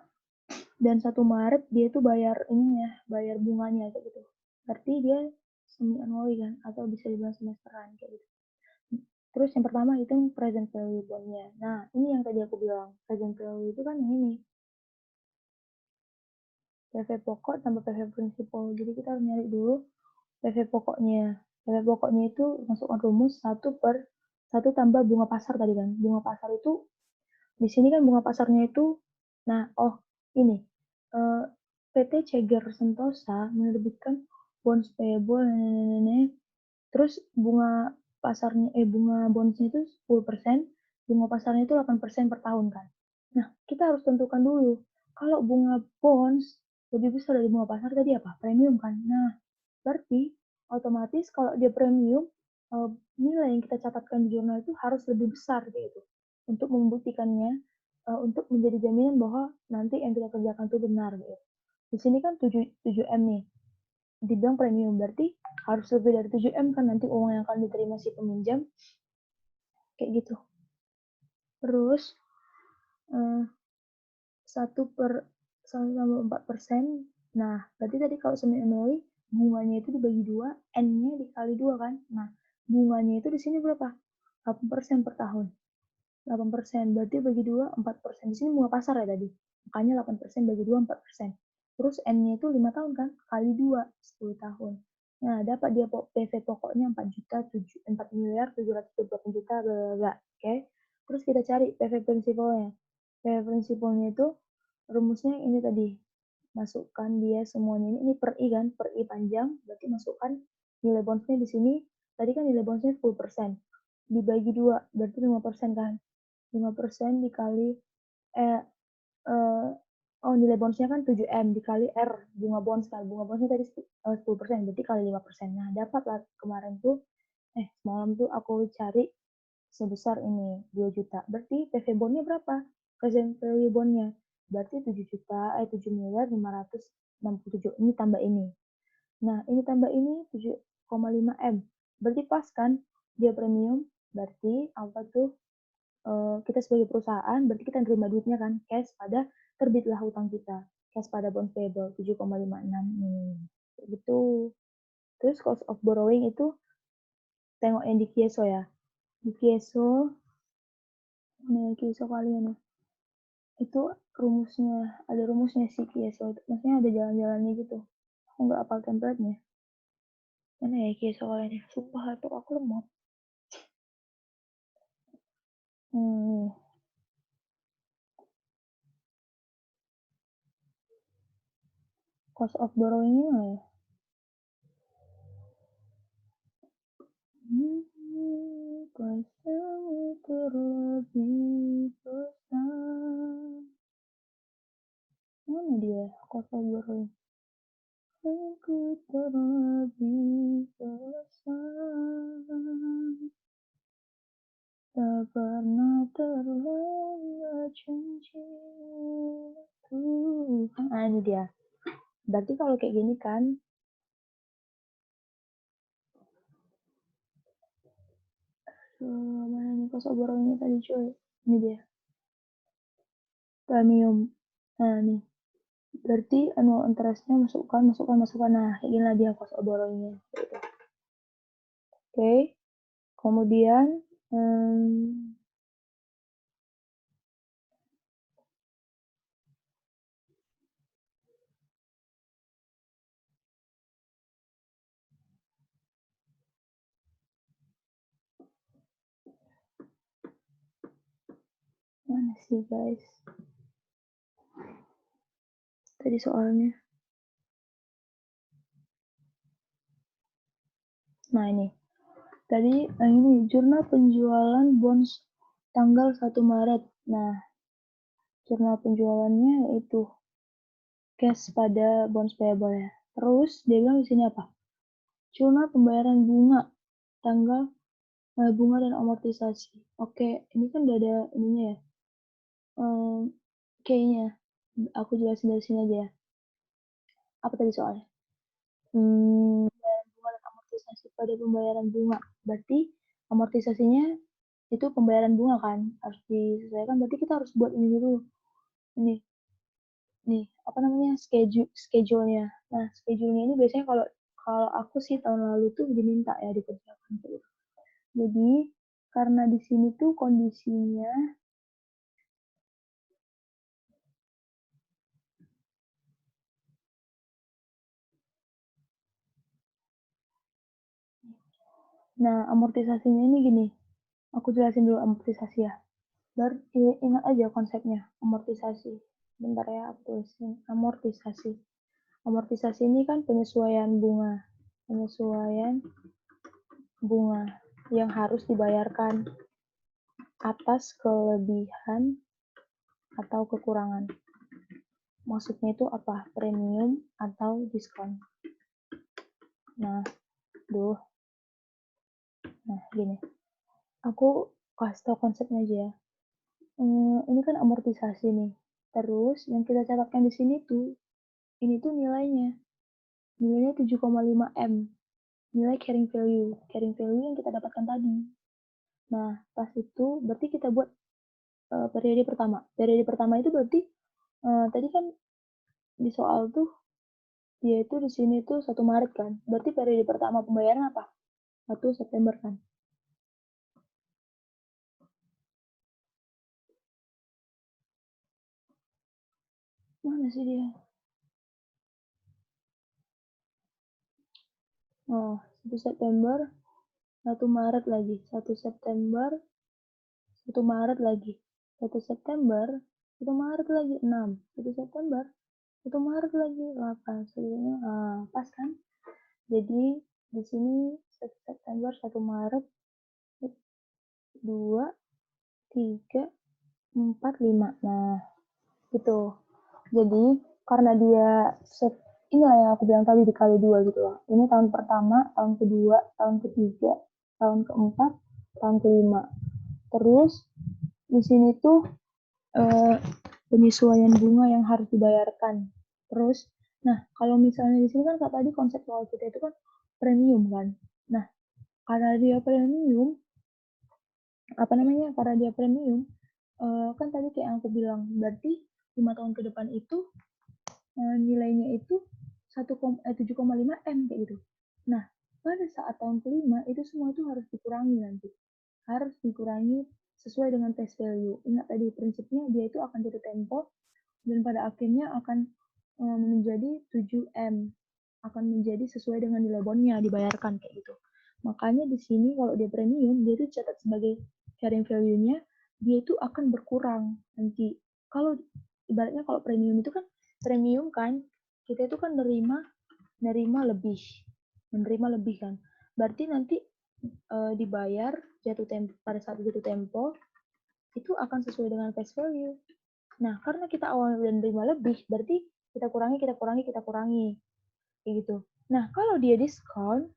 dan 1 Maret dia tuh bayar ininya, bayar bunganya kayak gitu. Berarti dia semi annually kan atau bisa dibilang semesteran kayak gitu. Terus yang pertama itu present value bondnya. Nah, ini yang tadi aku bilang. Present value itu kan ini PV pokok tambah PV prinsipal. Jadi kita harus nyari dulu PV pokoknya. PV pokoknya itu masukkan rumus 1 tambah bunga pasar tadi kan. Bunga pasar itu di sini kan bunga pasarnya itu, nah, ini PT Ceger Sentosa menerbitkan bonds payable, terus bunga pasarnya, bunga bondsnya itu 10%, bunga pasarnya itu 8% per tahun kan. Nah, kita harus tentukan dulu, kalau bunga bonds lebih besar dari bunga pasar tadi apa? Premium kan. Nah, berarti otomatis kalau dia premium, nilai yang kita catatkan di jurnal itu harus lebih besar gitu untuk membuktikannya, untuk menjadi jaminan bahwa nanti yang kita kerjakan itu benar gitu. Di sini kan 7M nih, dibilang premium berarti harus lebih dari 7M kan nanti uang yang akan diterima si peminjam kayak gitu. Terus 1/4%. Nah, berarti tadi kalau semi annually bunganya itu dibagi 2, N-nya dikali 2 kan. Nah, bunganya itu di sini berapa? 8% per tahun. 8%, berarti bagi 2, 4%. Di sini bunga pasar ya tadi. Makanya 8% bagi 2, 4%. Terus N-nya itu 5 tahun kan? Kali 2, 10 tahun. Nah, dapat dia PV pokoknya 4 miliar 728 juta, bla bla bla. Oke. Terus kita cari PV prinsipalnya. PV prinsipalnya itu rumusnya ini tadi. masukkan dia semuanya ini per I kan, per I panjang, berarti masukkan nilai bondsnya di sini, tadi kan nilai bondsnya 10%, dibagi 2, berarti 5% kan, 5% dikali, nilai bondsnya kan 7M, dikali R, bunga bonds kan, bunga bondsnya tadi 10%, berarti kali 5%, nah dapatlah kemarin tuh, semalam tuh aku cari sebesar ini 2 juta. Berarti PV bondnya berapa? Present value bondnya. Berarti 7.567.000. Ini tambah ini. Nah, ini tambah ini 7,5 M. Berarti pas kan dia premium. Berarti apa tuh? Kita sebagai perusahaan, berarti kita nerima duitnya kan, cash pada terbitlah hutang kita. Cash pada bond payable 7,56. Gitu. Terus cost of borrowing itu tengok yang di Kieso ya. Di Kieso, nih Kieso kalian nih. Itu rumusnya, ada rumusnya sih Kieso. Maksudnya ada jalan-jalannya gitu. Aku nggak hafal template-nya. Mana ya Kieso kalian? Sumpah itu aku lemot. Nih. Cost of borrowing-nya mana ya? Pasangan terlebih besar. Mana dia? Cost of borrowing. Aku terlebih besar. Tak pernah terlambat janji Tuhan. Nah, ini dia. Berarti kalau kayak gini kan, mana nih cost of borrowing tadi cuy? Ini dia. Premium. Nah, nih. Berarti annual interest-nya masukkan. Nah, kayak gini lah dia cost of borrowing-nya. Gitu. Oke. Kemudian, mana sih guys? Tadi soalnya. Nah, ini. Tadi ini jurnal penjualan bonds tanggal 1 Maret. Nah, jurnal penjualannya itu cash pada bonds payable ya. Terus dia bilang di sini apa? Jurnal pembayaran bunga tanggal bunga dan amortisasi. Oke, ini kan udah ada ininya ya. Kayaknya aku jelasin dari sini aja ya. Apa tadi soalnya? Pembayaran bunga dan amortisasi pada pembayaran bunga. Berarti amortisasinya itu pembayaran bunga kan harus disesuaikan. Berarti kita harus buat ini dulu. Nih apa namanya schedule-nya. Nah schedule-nya ini biasanya kalau kalau aku sih tahun lalu tuh diminta ya dikerjakan gitu. Jadi karena di sini tuh kondisinya nah amortisasinya ini gini. Aku jelasin dulu amortisasi ya. Ingat aja konsepnya amortisasi. Bentar ya aku tulisin amortisasi. Amortisasi ini kan penyesuaian bunga. Penyesuaian bunga yang harus dibayarkan atas kelebihan atau kekurangan. Maksudnya itu apa? Premium atau diskon. Nah, gini. Aku kasih tau konsepnya aja ya. Ini kan amortisasi nih. Terus yang kita catatkan di sini tuh, ini tuh nilainya. Nilainya 7,5 M. Nilai carrying value. Carrying value yang kita dapatkan tadi. Nah, pas itu berarti kita buat periode pertama. Periode pertama itu berarti tadi kan di soal tuh dia itu di sini tuh 1 Maret kan. Berarti periode pertama pembayaran apa? 1 September kan. Mana sih dia? Oh, 1 September, 1 Maret lagi. 1 September, 1 Maret lagi. 1 September, 1 Maret lagi. 6. 1 September, 1 Maret lagi 8 pas kan? Jadi di sini 1 September, 1 Maret, 2, 3, 4, 5. Nah, gitu. Jadi karena dia inilah yang aku bilang tadi dikali 2 gitu loh. Ini tahun pertama, tahun kedua, tahun ketiga, tahun keempat, tahun kelima. Terus di sini tuh penyesuaian bunga yang harus dibayarkan. Terus, nah kalau misalnya di sini kan kata tadi konsep soal kita itu kan premium kan. Nah, karena dia premium, karena dia premium, kan tadi kayak yang aku bilang, berarti 5 tahun ke depan itu nilainya itu 7,5 M kayak gitu. Nah, pada saat tahun kelima itu semua itu harus dikurangi nanti. Harus dikurangi sesuai dengan face value. Ingat tadi prinsipnya dia itu akan jatuh tempo dan pada akhirnya akan menjadi 7M. Akan menjadi sesuai dengan nilai bondnya dibayarkan kayak gitu. Makanya di sini kalau dia premium, dia itu catat sebagai carrying value-nya, dia itu akan berkurang nanti. Kalau ibaratnya kalau premium itu kan kita itu kan menerima lebih kan. Berarti nanti dibayar pada saat jatuh tempo itu akan sesuai dengan face value. Nah, karena kita awalnya udah menerima lebih, berarti kita kurangi kayak gitu. Nah, kalau dia diskon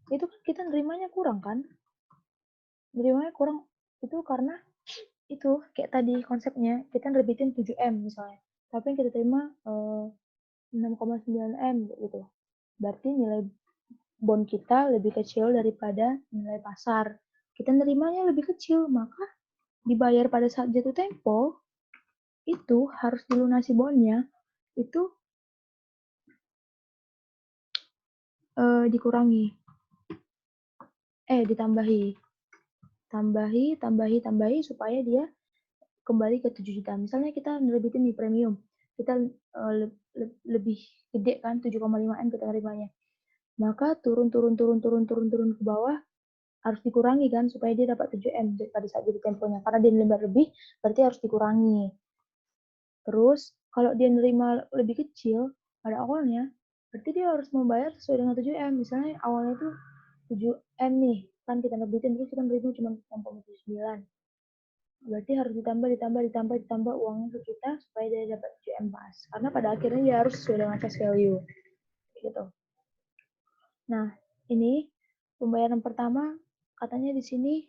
itu kan kita nerimanya kurang kan? Nerimanya kurang itu karena itu kayak tadi konsepnya kita nerbitin 7M misalnya, tapi yang kita terima 6,9M gitu. Berarti nilai bond kita lebih kecil daripada nilai pasar. Kita nerimanya lebih kecil, maka dibayar pada saat jatuh tempo itu harus dilunasi bondnya itu dikurangi, ditambahi supaya dia kembali ke 7 juta. Misalnya kita nerbitin di premium, kita lebih gede kan 7,5 M kita nerimanya. Maka turun ke bawah harus dikurangi kan supaya dia dapat 7M pada saat jadi temponya. Karena dia nerima lebih, berarti harus dikurangi. Terus kalau dia nerima lebih kecil pada awalnya, berarti dia harus membayar sesuai dengan 7M. Misalnya awalnya itu 7M nih, kan kita nerbitin terus kita nerima cuma 6,79. Berarti harus ditambah uangnya ke kita supaya dia dapat 7M pas. Karena pada akhirnya dia harus sesuai dengan cash value. Gitu. Nah, ini pembayaran pertama katanya di sini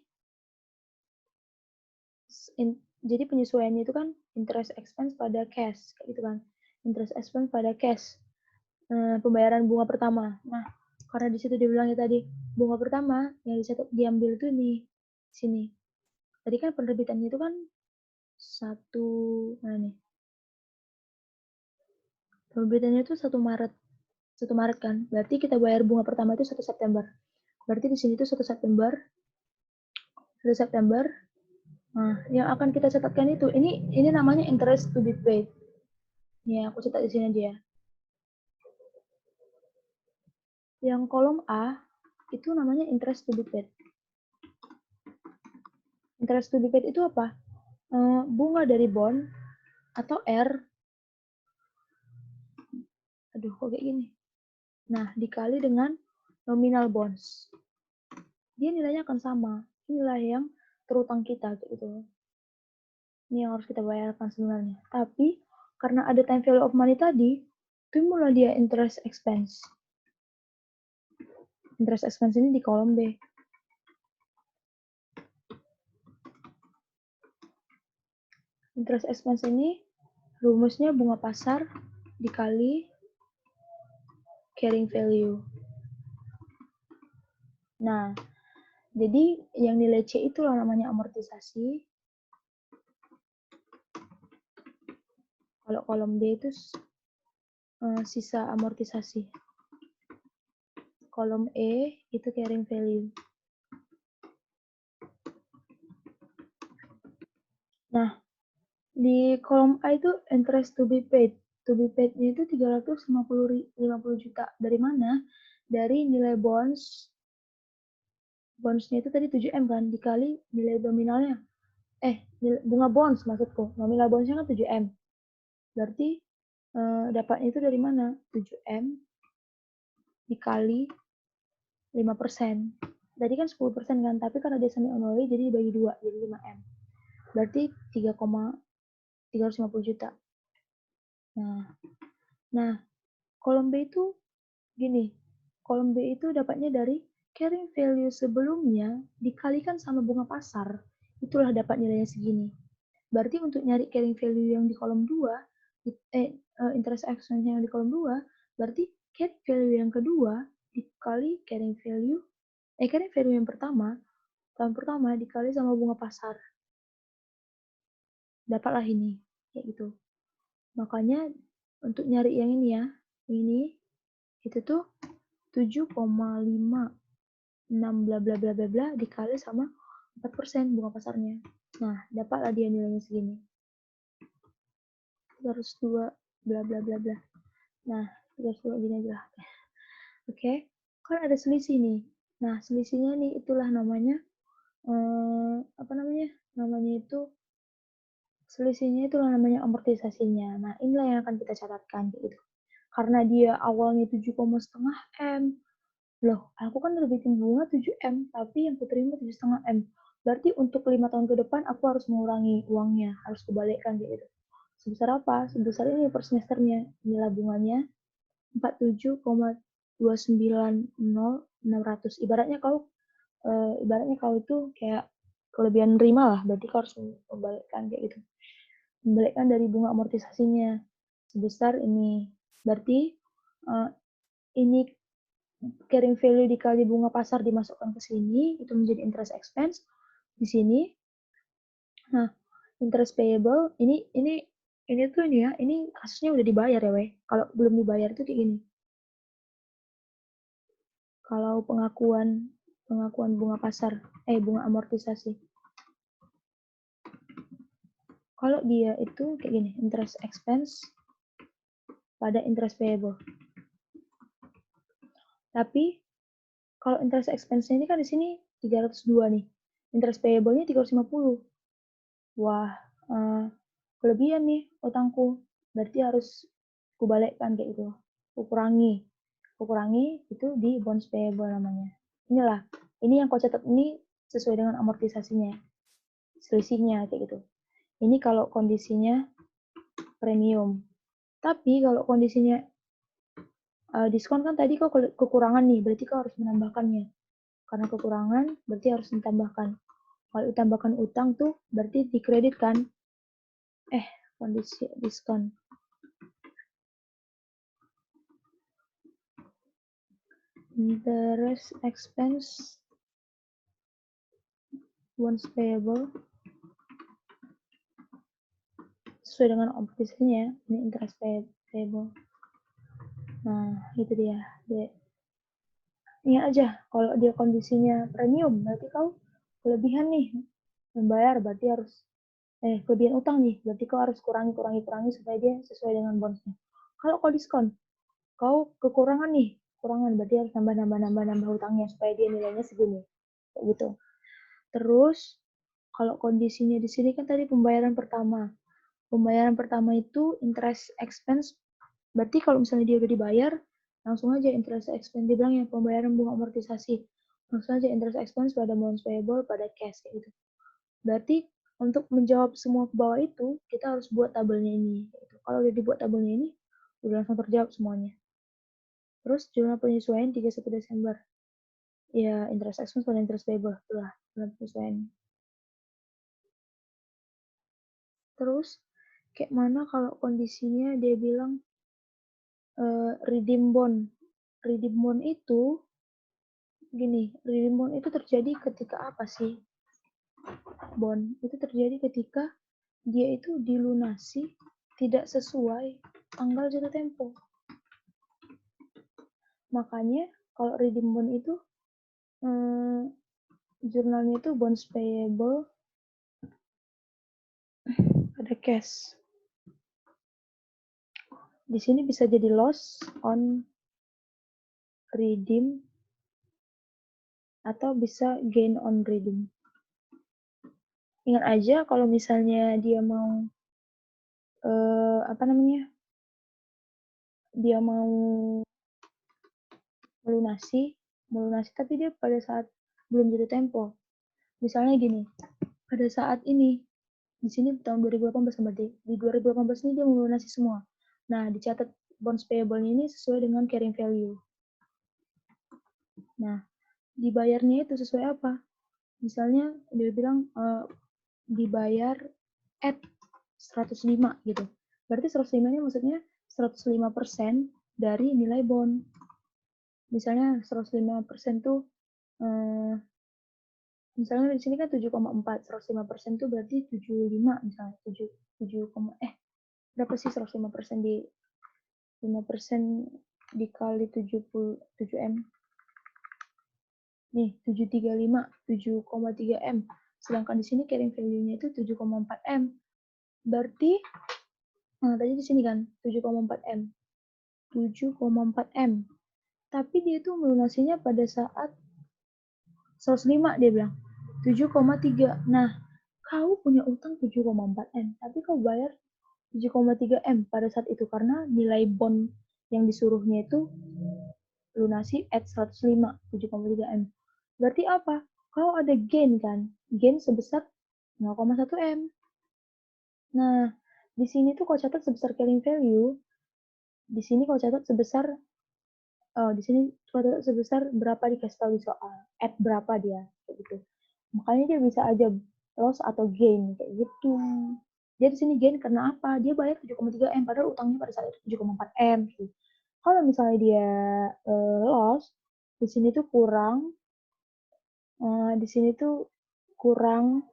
jadi penyesuaiannya itu kan interest expense pada cash kayak gitu kan. Interest expense pada cash. Pembayaran bunga pertama. Nah, karena di situ dibilangnya tadi bunga pertama yang diambil itu nih sini. Tadi kan penerbitannya itu kan penerbitannya itu 1 Maret. 1 Maret kan. Berarti kita bayar bunga pertama itu 1 September. Berarti di sini itu 1 September. 1 September. Nah, yang akan kita catatkan itu ini namanya interest to be paid. Ya, aku catat di sini dia. Yang kolom A itu namanya interest to be paid. Interest to be paid itu apa? Bunga dari bond atau R. Aduh, kok kayak gini. Nah, dikali dengan nominal bonds. Dia nilainya akan sama. Inilah yang terutang kita gitu. Ini yang harus kita bayarkan sebenarnya. Tapi karena ada time value of money tadi, timbullah dia interest expense. Interest expense ini di kolom B. Interest expense ini rumusnya bunga pasar dikali carrying value. Nah, jadi yang nilai C itulah namanya amortisasi. Kalau kolom D itu sisa amortisasi. Kolom E itu carrying value. Nah, di kolom A itu interest to be paid. To be paid-nya itu 350 juta. Dari mana? Dari nilai bonds. Bonds-nya itu tadi 7M kan, dikali nilai nominalnya. bunga bonds maksudku. Nominal bondsnya kan 7M. Berarti dapatnya itu dari mana? 7M dikali 5%. Tadi kan 10% kan, tapi karena dia semi onoli jadi dibagi 2, jadi 5M. Berarti 3,350 juta. Nah, kolom B itu gini. Kolom B itu dapatnya dari carrying value sebelumnya dikalikan sama bunga pasar. Itulah dapat nilainya segini. Berarti untuk nyari carrying value yang di kolom 2, interest expense yang di kolom 2, berarti carrying value yang kedua dikali carrying value yang pertama, tahun pertama dikali sama bunga pasar. Dapatlah ini, kayak gitu. Makanya untuk nyari yang ini ya, ini itu tuh 7,56 bla bla bla bla bla dikali sama 4% bunga pasarnya. Nah, dapatlah dia nilainya segini. 302 bla bla bla bla. Nah, 302 gini aja lah. Oke, kan ada selisih nih. Nah, selisihnya nih itulah namanya apa namanya? Namanya itu selisihnya itulah namanya amortisasinya. Nah, inilah yang akan kita catatkan gitu. Karena dia awalnya 7,5 M. Loh, aku kan nerbitin bunga 7M, tapi yang kuterima 7,5 M. Berarti untuk 5 tahun ke depan aku harus mengurangi uangnya, harus kebalikkan gitu. Sebesar apa? Sebesar ini per semesternya. Nilai bunganya 47,290600. Ibaratnya kau itu kayak kelebihan nerima lah, berarti kau harus membalikkan kayak gitu. Membalikkan dari bunga amortisasinya sebesar ini. Berarti ini carrying value dikali bunga pasar dimasukkan ke sini, itu menjadi interest expense di sini. Nah, interest payable ini tuh ini ya, ini kasusnya udah dibayar ya, weh. Kalau belum dibayar itu kayak gini. Kalau pengakuan bunga pasar, bunga amortisasi. Kalau dia itu kayak gini, interest expense pada interest payable. Tapi kalau interest expense-nya ini kan di sini 302 nih. Interest payable-nya 350. Wah, kelebihan nih utangku. Berarti harus kubalikkan kayak gitu. Kukurangi itu di bonds payable namanya. Inilah, ini yang kau catat ini sesuai dengan amortisasinya. Selisihnya kayak gitu. Ini kalau kondisinya premium. Tapi kalau kondisinya diskon kan tadi kau kekurangan nih, berarti kau harus menambahkannya. Karena kekurangan, berarti harus ditambahkan. Kalau ditambahkan utang tuh, berarti dikreditkan. Kondisi diskon. Interest expense bonds payable sesuai dengan amortisasinya. Ini interest payable. Nah, itu dia. Ingat aja, kalau dia kondisinya premium, berarti kau kelebihan nih membayar, berarti harus kelebihan utang nih, berarti kau harus kurangi supaya dia sesuai dengan bondsnya. Kalau kau diskon, kau kekurangan nih, berarti harus nambah utangnya supaya dia nilainya segini, kayak gitu. Terus kalau kondisinya di sini kan tadi pembayaran pertama itu interest expense, berarti kalau misalnya dia udah dibayar, langsung aja interest expense, dibilang ya pembayaran bunga amortisasi, langsung aja interest expense pada bonds payable pada cash kayak gitu. Berarti untuk menjawab semua ke bawah itu, kita harus buat tabelnya ini. Kalau udah dibuat tabelnya ini, udah langsung terjawab semuanya. Terus jurnal penyesuaian 31 Desember. Ya, interest expense pada interest payable. Itulah jurnal penyesuaian. Terus, kayak mana kalau kondisinya dia bilang redeem bond. Redeem bond itu, gini, redeem bond itu terjadi ketika apa sih? Bond itu terjadi ketika dia itu dilunasi tidak sesuai tanggal jatuh tempo. Makanya kalau redeem bond itu jurnalnya itu bonds payable ada cash. Di sini bisa jadi loss on redeem atau bisa gain on redeem. Ingat aja kalau misalnya dia mau dia mau melunasi tapi dia pada saat belum jatuh tempo. Misalnya gini, pada saat ini di sini tahun 2018 berarti di 2018 ini dia melunasi semua. Nah, dicatat bonds payable ini sesuai dengan carrying value. Nah, dibayarnya itu sesuai apa? Misalnya dia bilang dibayar at 105 gitu. Berarti 105 ini maksudnya 105% dari nilai bond. Misalnya 105% tuh misalnya di sini kan 7,4, 105% tuh berarti 75 misalnya 7 berapa sih 105% di 5% dikali 77 M. Nih, 735, 7,3 M. Sedangkan di sini carrying value-nya itu 7,4 M. Berarti tadi di sini kan 7,4 M. 7,4 M. Tapi dia itu melunasinya pada saat 105 dia bilang. 7,3. Nah, kau punya utang 7,4 M, tapi kau bayar 7,3 M pada saat itu karena nilai bond yang disuruhnya itu lunasi at 105, 7,3 M. Berarti apa? Kau ada gain kan? Gain sebesar 0,1 M. Nah, di sini tuh kau catat sebesar carrying value. Di sini kau catat sebesar di sini kau catat sebesar berapa dikasih tahu di soal. At berapa dia kayak gitu. Makanya dia bisa aja loss atau gain kayak gitu. Dia di sini gain karena apa? Dia bayar 7,3 M padahal utangnya pada saat itu 7,4 M. Gitu. Kalau misalnya dia loss, di sini tuh kurang di sini tuh kurang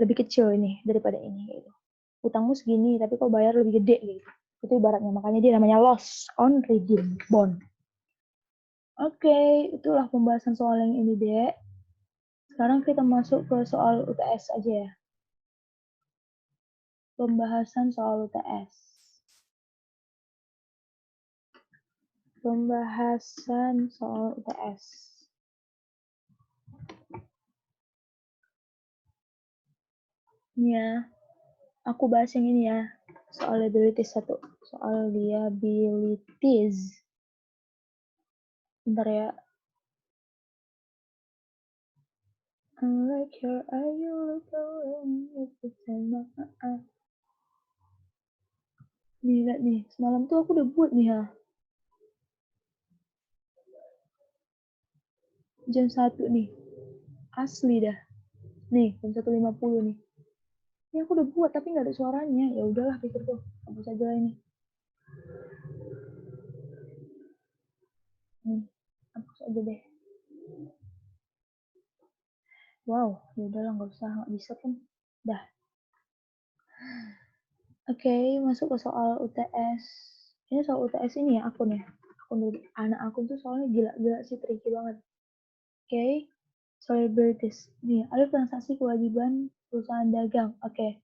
lebih kecil ini daripada ini gitu. Utangmu segini tapi kau bayar lebih gede gitu. Itu ibaratnya makanya dia namanya loss on redeem bond. Oke, itulah pembahasan soal yang ini, Dek. Sekarang kita masuk ke soal UTS aja ya. Pembahasan soal UTS. Pembahasan soal UTS. Ini ya, aku bahas yang ini ya. Soal liabilities 1. Soal liabilities. Bentar ya. Unlike your eye, you look away. Nih, lihat nih. Semalam tuh aku udah buat nih ya. Jam 1 nih. Asli dah. Nih, jam 1.50 nih. Ini aku udah buat tapi nggak ada suaranya. Ya udahlah pikirku. Hapus aja lah ini. Nih, hapus aja deh. Wow, ya udahlah nggak usah, nggak bisa pun. Dah. Oke, masuk ke soal UTS. Ini soal UTS ini ya akun ya. Akun dari anak akun tuh soalnya gila-gila sih, tricky banget. Oke, soal liabilities. Nih, ada transaksi kewajiban perusahaan dagang. Oke.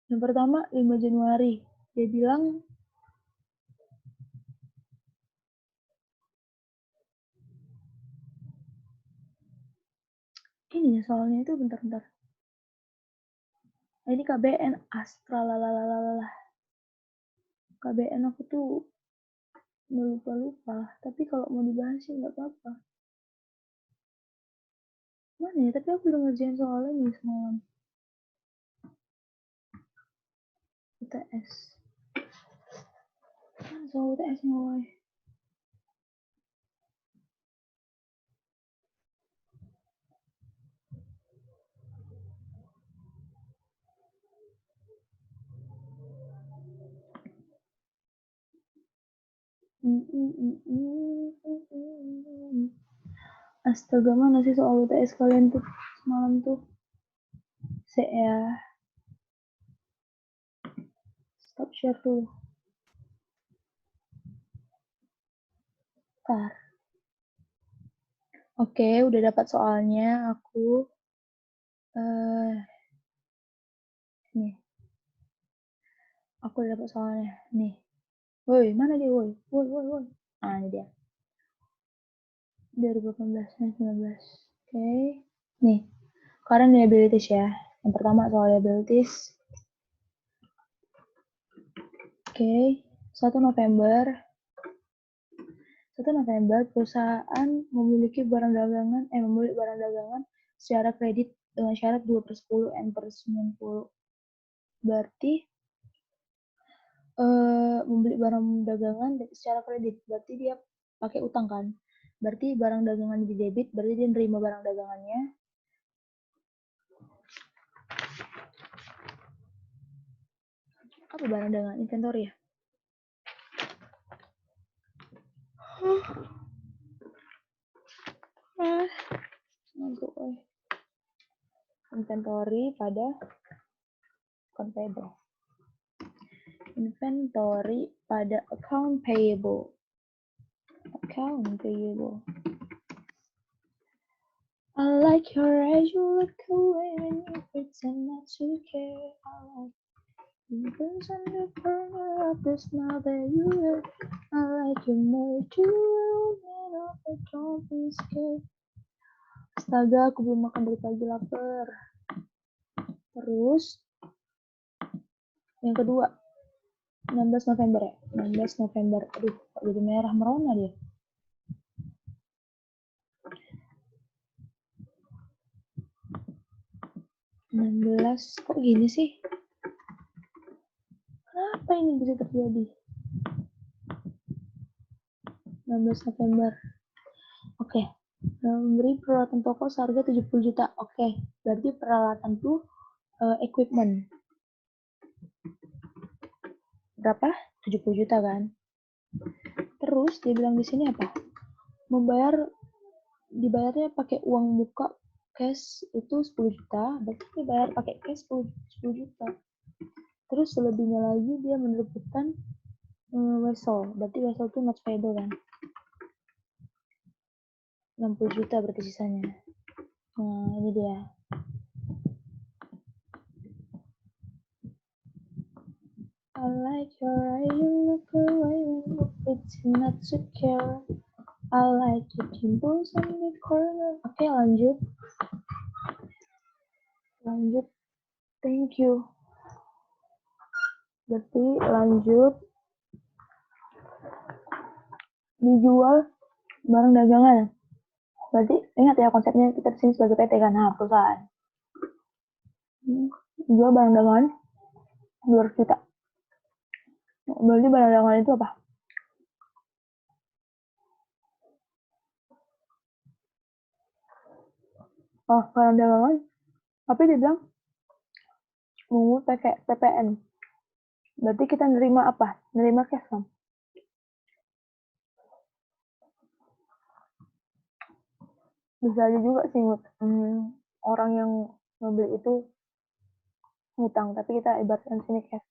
Yang pertama 5 Januari. Dia bilang ini soalnya itu bentar-bentar. Ini KBN Astra lalalala. KBN aku tuh lupa-lupa. Tapi kalau mau dibahas sih nggak apa-apa. Mana ya? Tapi aku udah ngerjain soalnya nih semalam. UTS. Mana soal UTS nya woy? Astaga, mana sih soal UTS kalian tuh semalam tuh? Ya. Stop share tuh. Bentar. Oke, udah dapat soalnya aku. Nih. Aku udah dapat soalnya. Nih. Woi, mana dia, woi? Woi. Ah, ini dia. 2018 dan 19. Oke. Nih. current liabilities ya. Yang pertama soal liabilities. Oke, 1 November perusahaan membeli barang dagangan secara kredit dengan syarat 2/10 N/90. Berarti membeli barang dagangan secara kredit, berarti dia pakai utang kan? Berarti barang dagangan di debit, berarti dia nerima barang dagangannya. Apa barang dagangan? Inventory ya? Inventory pada account payable. Inventory pada account payable. I like your eyes, you look away when you pretend not to care. I like dimples on the corner of the smile that you wear. I like your more too, but don't be scared. Astaga, aku belum makan dari pagi, lapar. Terus yang kedua 16 November ya? 16 November. Aduh, kok jadi merah merona dia. 16, kok gini sih? Kenapa ini bisa terjadi? 16 November. Oke. Memberi peralatan toko seharga 70 juta. Oke. Berarti peralatan tuh equipment. Berapa? 70 juta kan? Terus dia bilang di sini apa? Dibayarnya pakai uang muka cash itu 10 juta, berarti dia bayar pakai cash 10 juta. Terus selebihnya lagi dia menerbitkan wesel, berarti wesel itu not payable kan? 60 juta berarti sisanya. Nah, ini dia. I like your eye, you look away when you pretend not to care. I like your dimples on the corner. Oke, lanjut. Thank you. Berarti lanjut. Dijual barang dagangan. Berarti ingat ya konsepnya kita di sini sebagai PT kan, nah perusahaan. Jual barang dagangan 200 juta. Berarti barang dagangan itu apa? Oh, barang dagangan. Tapi dia bilang mengungut PPN. Berarti kita nerima apa? Nerima cash kan? Bisa aja juga sih orang yang membeli itu ngutang, tapi kita ibaratkan sini cash.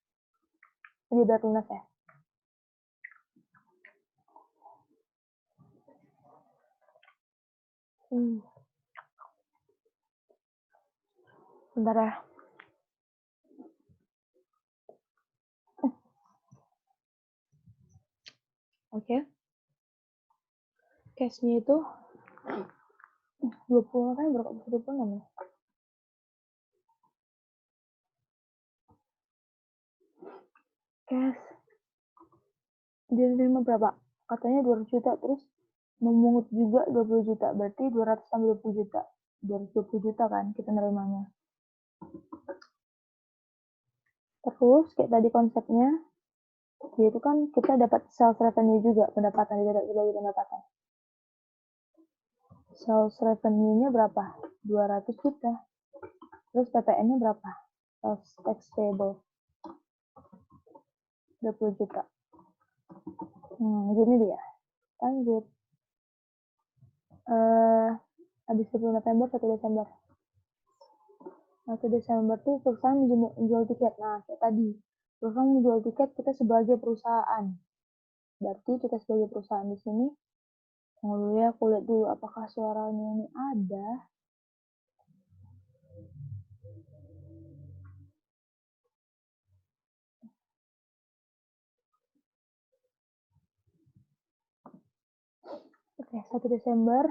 Jadi udah lunas ya. Bentar ya. Oke. Cashnya itu 20 kan berapa? 26 ya? Cash. Dia nerima berapa? Katanya 200 juta, terus memungut juga 20 juta, berarti 200 tambah 20 juta. 220 juta kan kita nerimanya. Terus kayak tadi konsepnya, yaitu kan kita dapat sales revenue juga, pendapatan, sebagai pendapatan. Sales revenue-nya berapa? 200 juta. Terus PPN-nya berapa? Sales tax payable 20 juta. Gini dia. Lanjut. Habis 10 November, 1 Desember. 1 Desember tuh perusahaan menjual tiket. Nah, kayak tadi. Perusahaan menjual tiket kita sebagai perusahaan. Berarti kita sebagai perusahaan di sini. Tunggu dulu ya, aku lihat dulu apakah suaranya ini ada. Oke, 1 Desember.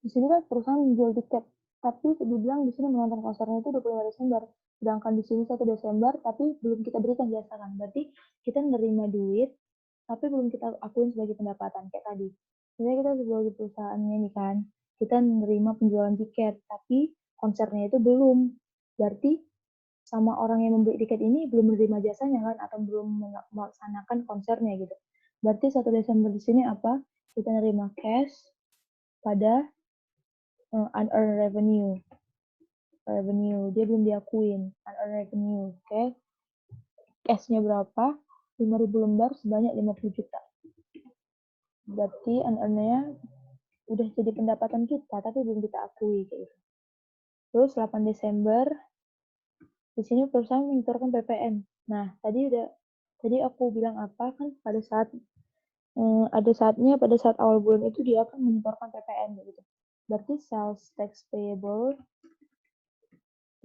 Di sini kan perusahaan menjual tiket. Tapi dibilang di sini menonton konsernya itu 25 Desember. Sedangkan di sini 1 Desember, tapi belum kita berikan jasa kan. Berarti kita nerima duit, tapi belum kita akuin sebagai pendapatan kayak tadi. Misalnya kita sebagai perusahaannya nih kan, kita nerima penjualan tiket, tapi konsernya itu belum. Berarti sama orang yang membeli tiket ini belum menerima jasanya kan, atau belum melaksanakan konsernya gitu. Berarti 1 Desember di sini apa? Kita nerima cash pada unearned revenue. Dia belum diakuin unearned revenue. Oke. Cashnya berapa? 5.000 lembar sebanyak 50 juta. Berarti unearned-nya udah jadi pendapatan kita, tapi belum kita akui kayak gitu. Terus 8 Desember, di sini perusahaan menyetorkan PPN. Nah, tadi aku bilang apa kan pada saat ada saatnya pada saat awal bulan itu dia akan menyetorkan PPN gitu. Berarti sales tax payable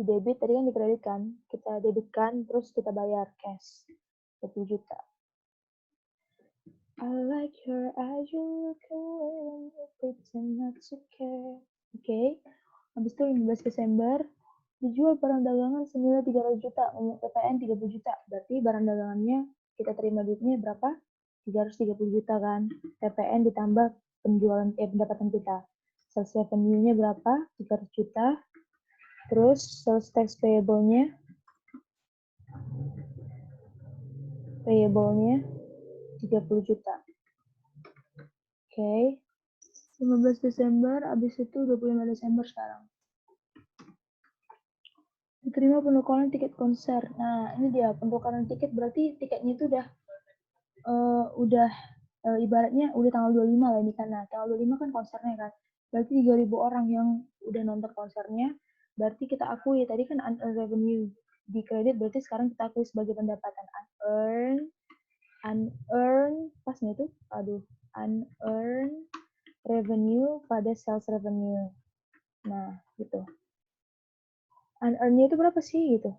di debit tadi kan dikreditkan, kita debitkan terus kita bayar cash 20 juta. I like her as you look away when you pretend not to care. Oke. Habis itu 15 Desember dijual barang dagangan senilai 300 juta, PPN 30 juta. Berarti barang dagangannya kita terima duitnya berapa? 330 juta kan. PPN ditambah pendapatan kita. Sales revenue-nya berapa? 300 juta. Terus sales tax payable-nya 30 juta. Oke. 15 Desember, habis itu 25 Desember sekarang. Diterima penukaran tiket konser. Nah, ini dia penukaran tiket, berarti tiketnya itu udah ibaratnya udah tanggal 25 lah ini kan. Nah, tanggal 25 kan konsernya kan. Berarti 3.000 orang yang udah nonton konsernya, berarti kita akui tadi kan unearned revenue di kredit, berarti sekarang kita akui sebagai pendapatan unearned pas nggak itu? Unearned revenue pada sales revenue. Nah, gitu. Unearned-nya itu berapa sih gitu?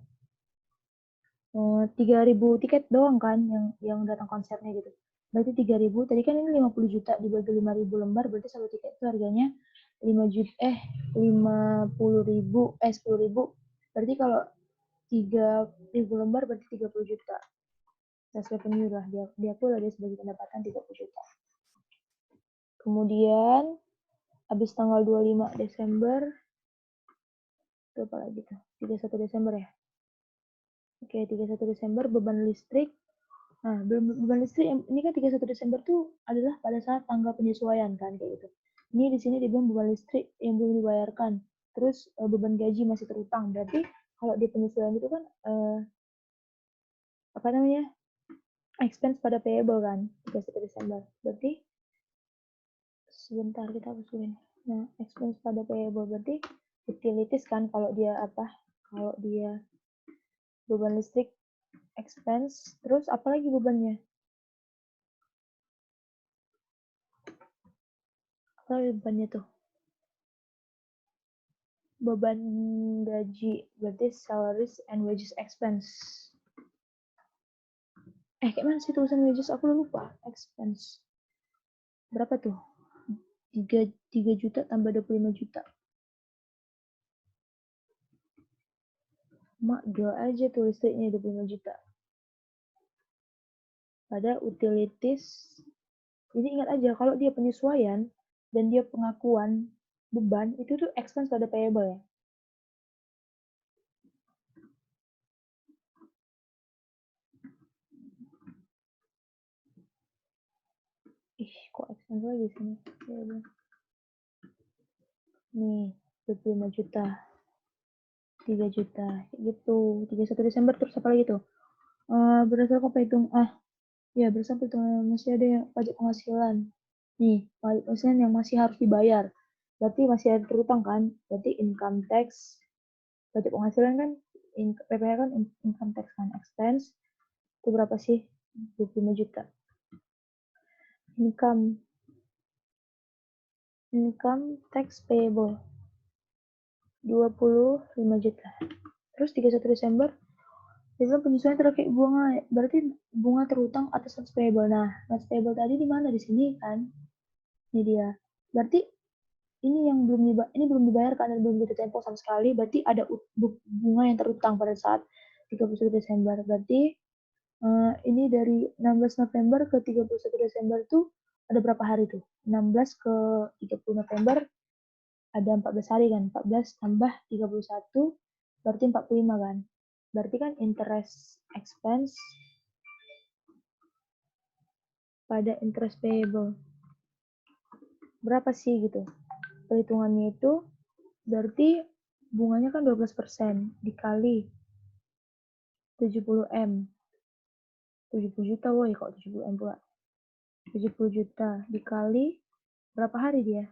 3.000 tiket doang kan yang datang konsernya gitu. Berarti 3.000, tadi kan ini 50 juta dibagi 5.000 lembar, berarti satu tiket itu harganya 50.000, 10.000. Berarti kalau 3.000 lembar berarti 30 juta. Sales revenue lah, dia pula dia sebagai pendapatan 30 juta. Kemudian, habis tanggal 25 Desember, itu apa lagi tuh? 31 Desember ya? Oke, 31 Desember beban listrik. Nah, beban listrik ini kan 31 Desember tuh adalah pada saat tanggal penyesuaian kan kayak gitu. Ini di sini dibilang beban listrik yang belum dibayarkan. Terus beban gaji masih terutang. Berarti kalau di penyesuaian itu kan apa namanya? Expense pada payable kan 31 Desember. Berarti sebentar kita usulin. Nah, expense pada payable berarti utilities kan kalau dia apa? Kalau dia beban listrik expense, terus apa lagi bebannya? Apa lagi bebannya tuh? Beban gaji, berarti salaries and wages expense. Kayak mana sih tulisan wages? Aku lupa. Expense. Berapa tuh? 3 juta tambah 25 juta. Mak jual aja tuh listriknya 25 juta. Pada utilities. Jadi ingat aja, kalau dia penyesuaian dan dia pengakuan beban, itu tuh expense pada payable ya. Kok expense lagi sini? Nih, 25 juta. 3 juta. Gitu. 31 Desember terus apa lagi tuh? Berdasarkan perhitung ya berdasarkan perhitungan masih ada yang pajak penghasilan. Nih, pajak penghasilan yang masih harus dibayar. Berarti masih ada terutang kan? Berarti income tax, pajak penghasilan kan, PPh kan income tax kan, expense. Itu berapa sih? 25 juta. Income tax payable 25 juta. Terus 31 Desember dia bilang penyesuaian terkait bunga, berarti bunga terutang atas notes payable. Nah, notes payable tadi di mana? Di sini kan? Ini dia. Berarti ini yang belum dibayarkan dan belum jatuh tempo sama sekali, berarti ada bunga yang terutang pada saat 31 Desember. Berarti ini dari 16 November ke 31 Desember tuh ada berapa hari tuh? 16 ke 30 November ada 14 hari kan? 14 tambah 31 berarti 45 kan? Berarti kan interest expense pada interest payable. Berapa sih gitu? Perhitungannya itu berarti bunganya kan 12% dikali 70M. 70 juta, woi, kok 70M pula? 70 juta dikali berapa hari dia?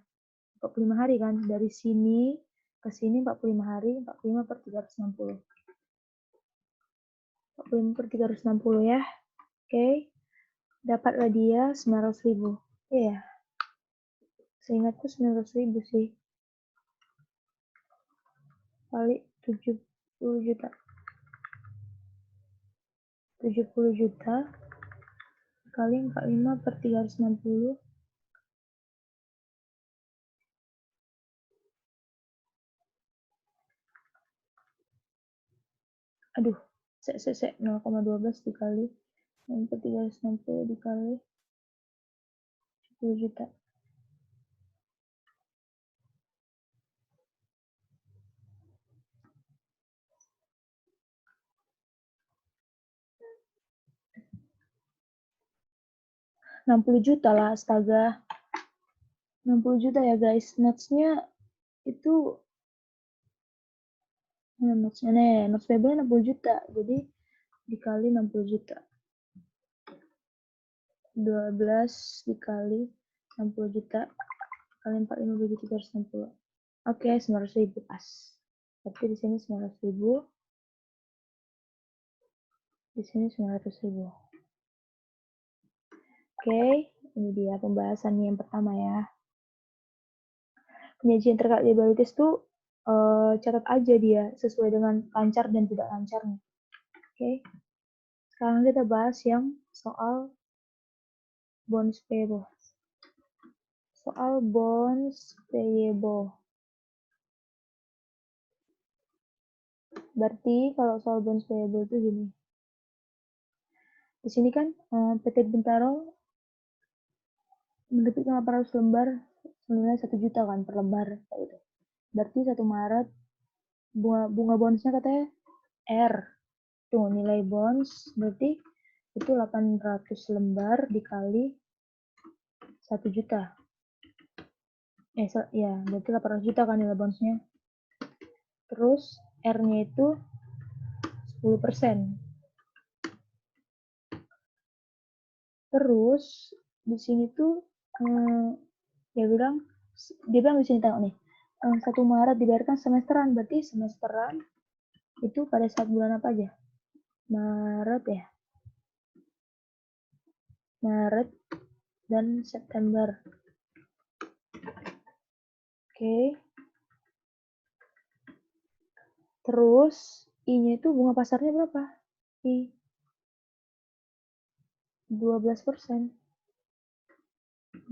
45 hari kan? Dari sini ke sini 45 hari, 45 per 360. 45 per 360 ya. Oke. Dapatlah dia 900.000. Iya, seingatku 900.000 sih. Kali 70 juta. 70 juta kali 45 per 360. Aduh, 0,12 dikali 6 per 360 dikali 10 juta. $60 juta lah, astaga. 60 juta ya guys. Notes-nya itu notes payable 60 juta. Jadi dikali 60 juta. 12 dikali 60 juta kali 45 bagi 360. Oke, 900.000 pas. Berarti di sini 900.000. Di sini 900.000. Oke, ini dia pembahasan yang pertama ya. Penyajian terkait liabilities tuh catat aja dia sesuai dengan lancar dan tidak lancarnya. Oke. Sekarang kita bahas yang soal bonds payable. Soal bonds payable. Berarti kalau soal bonds payable itu gini. Di sini kan PT Bintaro menerbitkan 800 lembar senilai 1 juta kan per lembar kayak gitu. Berarti 1 Maret bunga bondsnya katanya R. Tuh nilai bonds berarti itu 800 lembar dikali 1 juta. Ya, berarti 800 juta kan nilai bondsnya. Terus R-nya itu 10%. Terus di sini tuh dia bilang di sini tengok nih. 1 Maret dibayarkan semesteran, berarti semesteran itu pada saat bulan apa aja? Maret ya. Maret dan September. Oke. Terus I-nya itu bunga pasarnya berapa? I 12%.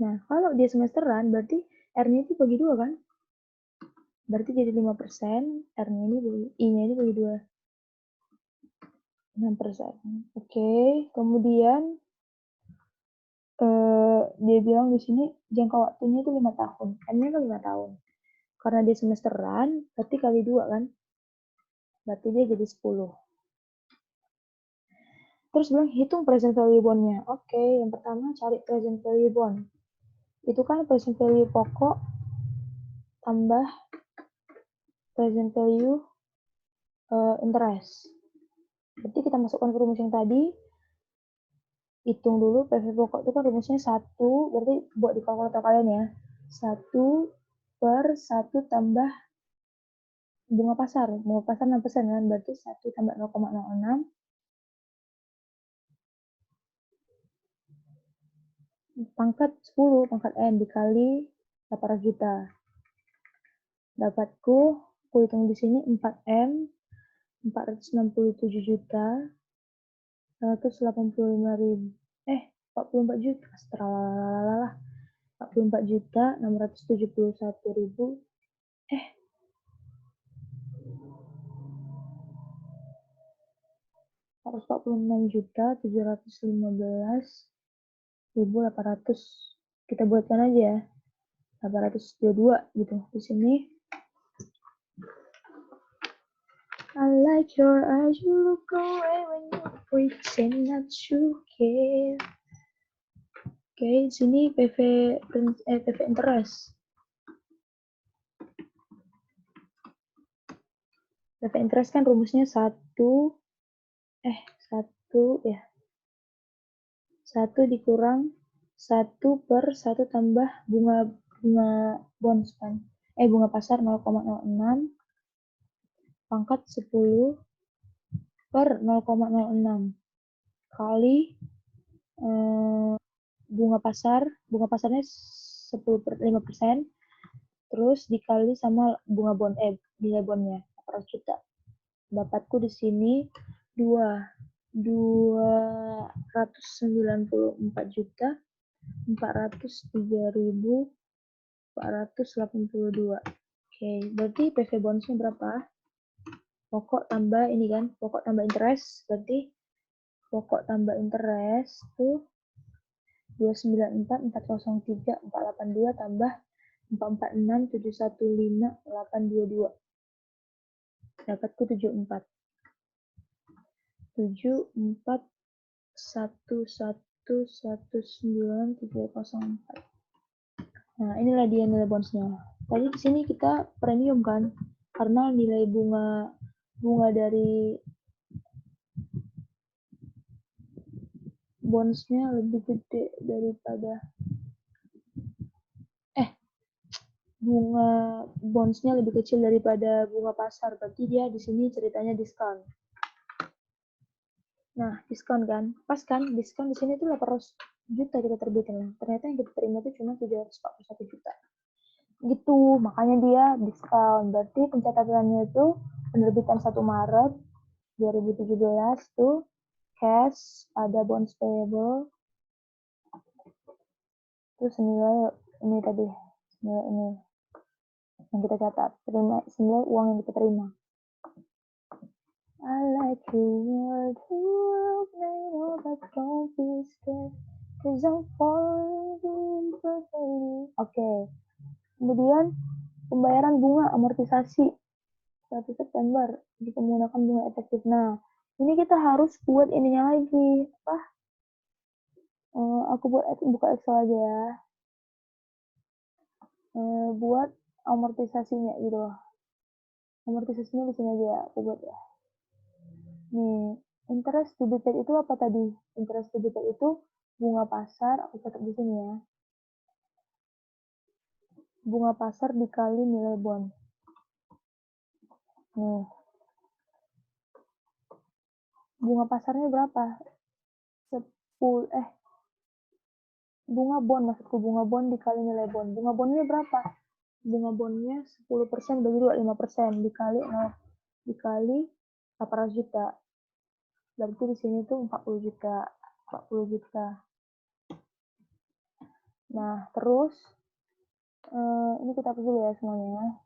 Nah, kalau dia semesteran berarti R-nya itu bagi 2 kan? Berarti jadi 5%, R-nya ini I-nya ini bagi 2. 6%. Oke, kemudian dia bilang di sini jangka waktunya itu 5 tahun. M-nya kan 5 tahun. Karena dia semesteran, berarti kali 2 kan? Berarti dia jadi 10. Terus bilang hitung present value bond-nya. Oke, yang pertama cari present value bond. Itu kan present value pokok tambah present value interest. Berarti kita masukkan ke rumus yang tadi. Hitung dulu PV pokok itu kan rumusnya 1, berarti buat di kalkulator kalian ya. 1 per 1 tambah bunga pasar 6% kan, berarti 1 tambah 0,06 pangkat 10 pangkat N dikali 800 juta. Dapatku, aku hitung di sini 4M 467 juta 185.000 44 juta. Astaga. 44.671.000 146.715.800. Kita buatkan aja ya. 822 gitu. Di sini I like your eyes, you look away when you pretend not to care. Oke, sini PV interest. PV interest kan rumusnya 1 ya. 1 dikurang 1 per 1 tambah bunga bonds kan. Bunga pasar 0,06 pangkat 10 per 0,06 kali bunga pasarnya 5%, terus dikali sama bunga bond nilai bondnya 400 juta. Dapatku di sini 294.403.482. Oke, berarti PV bondsnya berapa? Pokok tambah ini kan, pokok tambah interest, berarti pokok tambah interest tuh 294.403.482 tambah 446.715.822. Dapatku 74.11119.304. Nah, inilah dia nilai bondsnya. Tadi di sini kita premium kan, karena nilai bunga dari bondsnya lebih gede daripada bunga bondsnya lebih kecil daripada bunga pasar, berarti dia di sini ceritanya diskon. Nah, diskon kan, pas kan, diskon di sini tuh 800 juta kita terbitin. Ternyata yang kita terima itu cuma 741 juta. Gitu, makanya dia diskon. Berarti pencatatannya itu penerbitan 1 Maret 2017 tuh cash, ada bonds payable, terus senilai ini tadi, senilai ini yang kita catat, senilai uang yang kita terima. I like you, world, but don't be scared, cause I'm falling perfectly. Oke. Kemudian pembayaran bunga amortisasi 1 September jika menggunakan bunga efektif. Nah, ini kita harus buat ininya lagi. Aku buka Excel aja ya. Buat amortisasinya gitu loh. Amortisasinya di sini aja aku buat ya. Nih, interest to be paid itu apa tadi? Interest to be paid itu bunga pasar, aku catat di sini ya. Bunga pasar dikali nilai bond. Nih. Bunga pasarnya berapa? 10 bunga bond, maksudku bunga bond dikali nilai bond. Bunga bondnya berapa? Bunga bondnya 10% bagi 2, 5% dikali 800 juta. Berarti di sini tuh 40 juta. 40 juta. Nah, terus ini kita hapus dulu ya semuanya.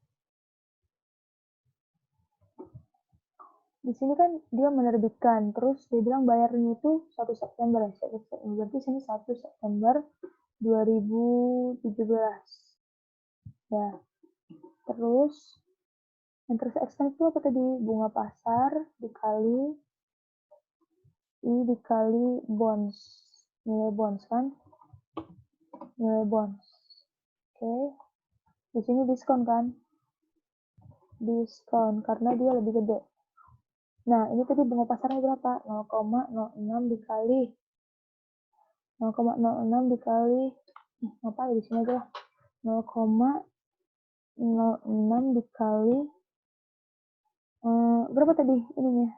Di sini kan dia menerbitkan, terus dia bilang bayarnya itu 1 September. Berarti sini 1 September 2017. Ya. Terus interest expense itu apa tadi? Bunga pasar dikali bonds. Nilai bonds kan? Nilai bonds. Oke. Di sini diskon kan? Diskon karena dia lebih gede. Nah, ini tadi bunga pasarnya berapa? 0,06 dikali 0,06 dikali apa ya di sini aja 0,06 dikali berapa tadi ininya?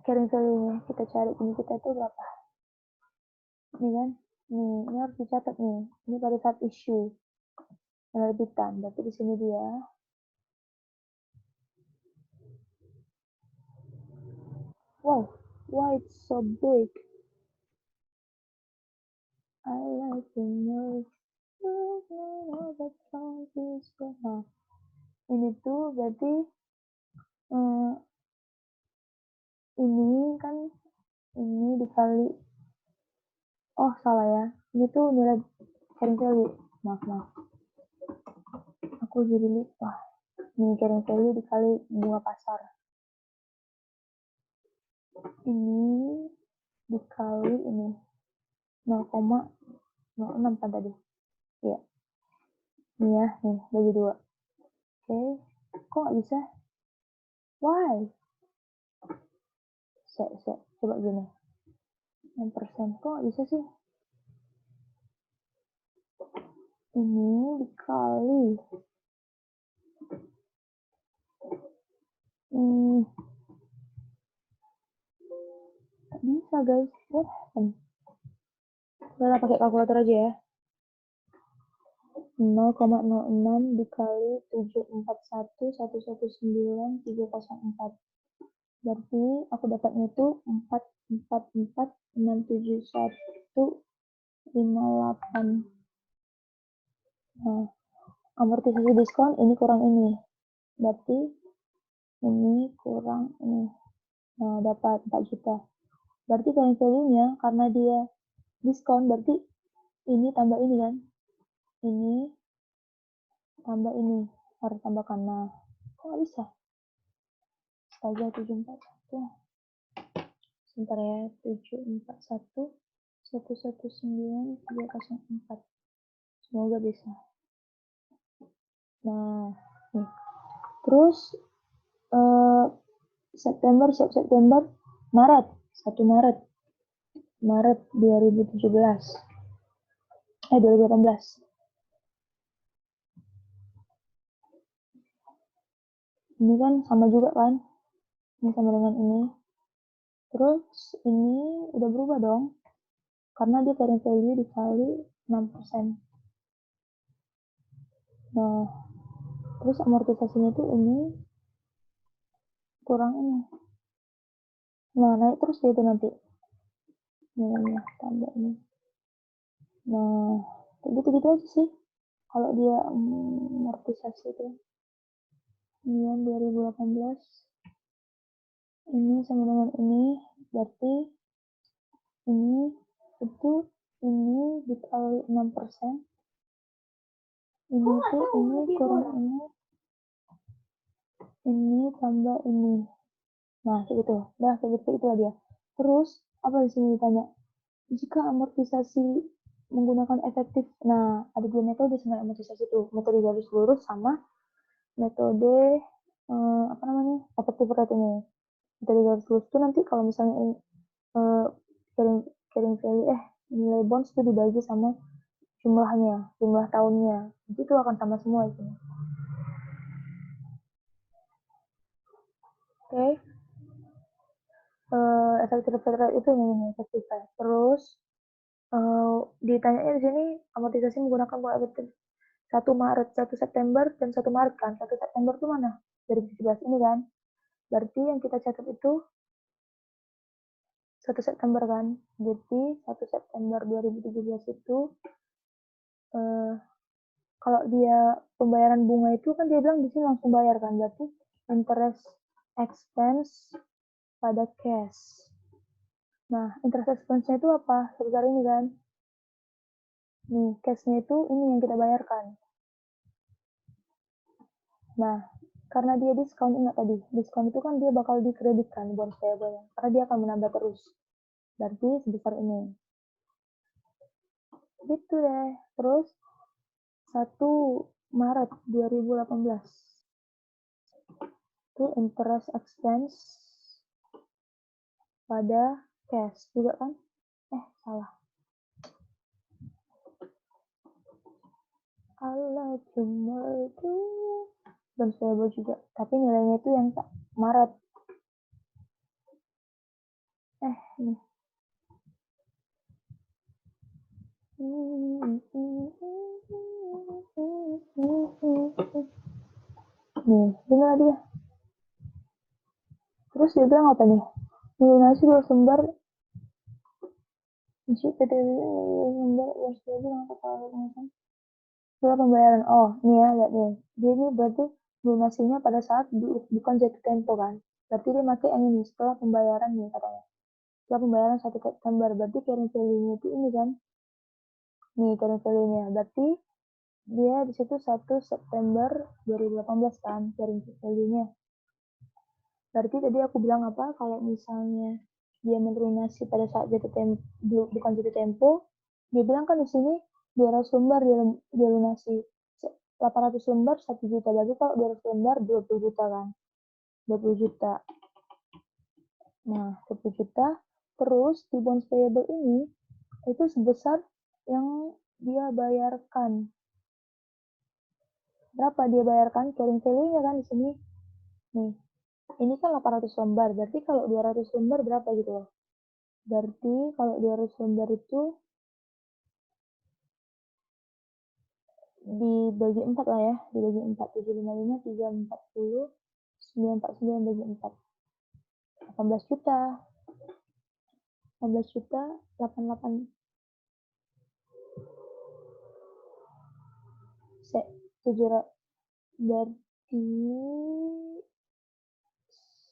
Carrying value-nya kita cari ini kita itu berapa? Ini kan? Ini harus dicatat nih. Ini pada saat issue penerbitan. Berarti di sini dia. Wow, why it's so big? Nah, ini tuh berarti ini kan ini dikali, oh salah ya, ini tuh nilai carrying value, maaf aku jadi lupa. Ini carrying value dikali bunga pasar, ini dikali ini 0,06 kan tadi ya, ini ya, nih bagi 2. Oke, kok nggak bisa, why, coba gini 6%, kok nggak bisa sih, ini dikali nggak bisa guys, udah pakai kalkulator aja ya. 0,06 dikali 741.119.304. Berarti aku dapatnya itu 444.671.58. Nah, amortisasi diskon ini kurang ini. Berarti ini kurang ini. Nah, dapat 4 juta. Berarti carrying value-nya karena dia diskon, berarti ini tambah ini kan. Ini tambah ini, harus tambahkan. Nah, kok nggak bisa? Astaga, 741. Sebentar ya, 741.119.304. Semoga bisa. Nah, nih. Terus September, Maret, 1 Maret 2017. 2018. Ini kan sama juga kan? Ini sama dengan ini. Terus ini udah berubah dong. Karena dia carrying value dikali 6%. Nah, terus amortisasinya itu ini kurang ini. Nah, naik terus itu nanti. Nilainya tambah ini. Nah, gitu-gitu aja sih. Kalau dia amortisasi itu. Ini 2018. Ini sama dengan ini. Berarti ini itu ini dikali 6%. Ini tuh ini kurang ini tambah ini. Nah, kayak gitu. Nah, kayak gitu itulah dia. Terus apa di sini ditanya? Jika amortisasi menggunakan efektif. Nah, ada 2 metode sebenarnya amortisasi itu. Metode garis lurus sama metode apa namanya? Efektif rate ini. Metode garis lurus itu nanti kalau misalnya carrying value nilai bonds itu dibagi sama jumlah tahunnya. Jadi itu akan sama semua itu. Oke. Efektif rate itu namanya efektif rate. Terus ditanya di sini amortisasi menggunakan bunga efektif 1 Maret, 1 September, dan 1 Maret kan. 1 September itu mana? 2017 ini kan. Berarti yang kita catat itu 1 September kan. Jadi 1 September 2017 itu kalau dia pembayaran bunga itu kan dia bilang di sini langsung bayar kan. Berarti interest expense pada cash. Nah, interest expense-nya itu apa? Sebesar ini kan. Nih, cash-nya itu ini yang kita bayarkan. Nah, karena dia diskon, ingat tadi, diskon itu kan dia bakal dikreditkan bonus payable-nya, karena dia akan menambah terus. Berarti sebesar ini. Gitu deh. Terus 1 Maret 2018. Itu interest expense pada cash juga kan? Salah. Allah cuma itu bonus payable juga. Tapi nilainya itu yang Maret. Nih. Nih, gimana dia? Terus dia bilang apa nih? Melunasi 2 lembar Setelah pembayaran, oh nih ya, lihat nih. Dia ini berarti lunasinya pada saat bukan jatuh tempo kan. Berarti dia pakai yang ini setelah pembayaran nih katanya. Setelah pembayaran 1 September, berarti carrying value-nya itu ini kan. Nih carrying value-nya. Berarti dia di situ 1 September 2018 kan carrying value-nya. Berarti tadi aku bilang apa? Kalau misalnya dia melunasi pada saat jatuh tempo, bukan jatuh tempo, dia bilang kan di sini 200 lembar dia lunasi. 800 lembar 1 juta. Berarti kalau 200 lembar 20 juta kan. 20 juta. Nah, 20 juta. Terus di bonds payable ini itu sebesar yang dia bayarkan. Berapa dia bayarkan? Carrying value-nya kan di sini. Nih, ini kan 800 lembar. Berarti kalau 200 lembar berapa gitu loh. Berarti kalau 200 lembar itu dibagi 4 lah ya. Dibagi 4. 755, 340, 949 bagi 4. 18 juta. 18 juta, 88. Se, 700. Berarti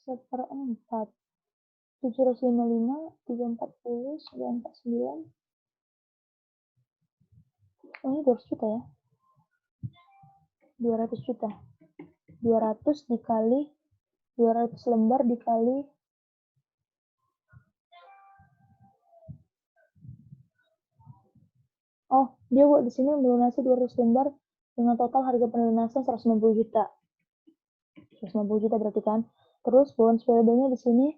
seperempat. 755, 340, 949. Oh, ini 200 juta ya. 200 juta. 200 dikali 200 lembar dikali dia buat di sini melunasi 200 lembar dengan total harga pelunasan 190 juta. 190 juta berarti kan. Terus bonds payable-nya di sini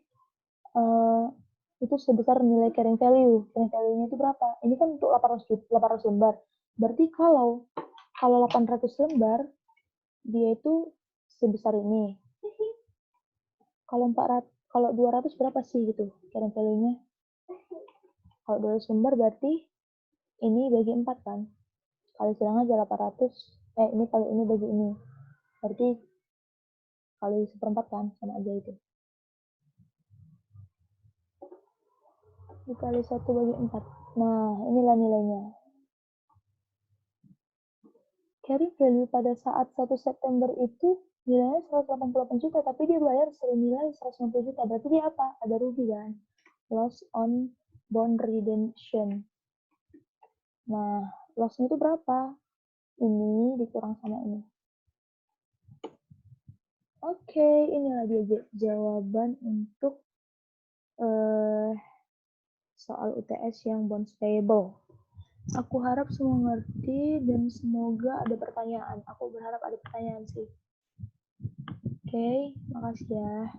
itu sebesar nilai carrying value. Carrying value-nya itu berapa? Ini kan untuk 800 lembar. Berarti kalau 800 lembar dia itu sebesar ini. Kalau 200 berapa sih gitu carrying value-nya? Kalau 200 lembar berarti ini bagi 4 kan. Kali silang aja 800. Ini kali ini bagi ini. Berarti kali 1/4 kan, sama aja itu. Dikali 1 bagi 4. Nah, inilah nilainya. Carry value pada saat 1 September itu nilainya 188 juta, tapi dia bayar senilai 190 juta. Berarti dia apa? Ada rugi kan? Loss on bond redemption. Nah, loss-nya itu berapa? Ini dikurang sama ini. Oke, inilah dia jawaban untuk soal UTS yang bonds payable. Aku harap semua ngerti dan semoga ada pertanyaan. Aku berharap ada pertanyaan sih. Oke, makasih ya.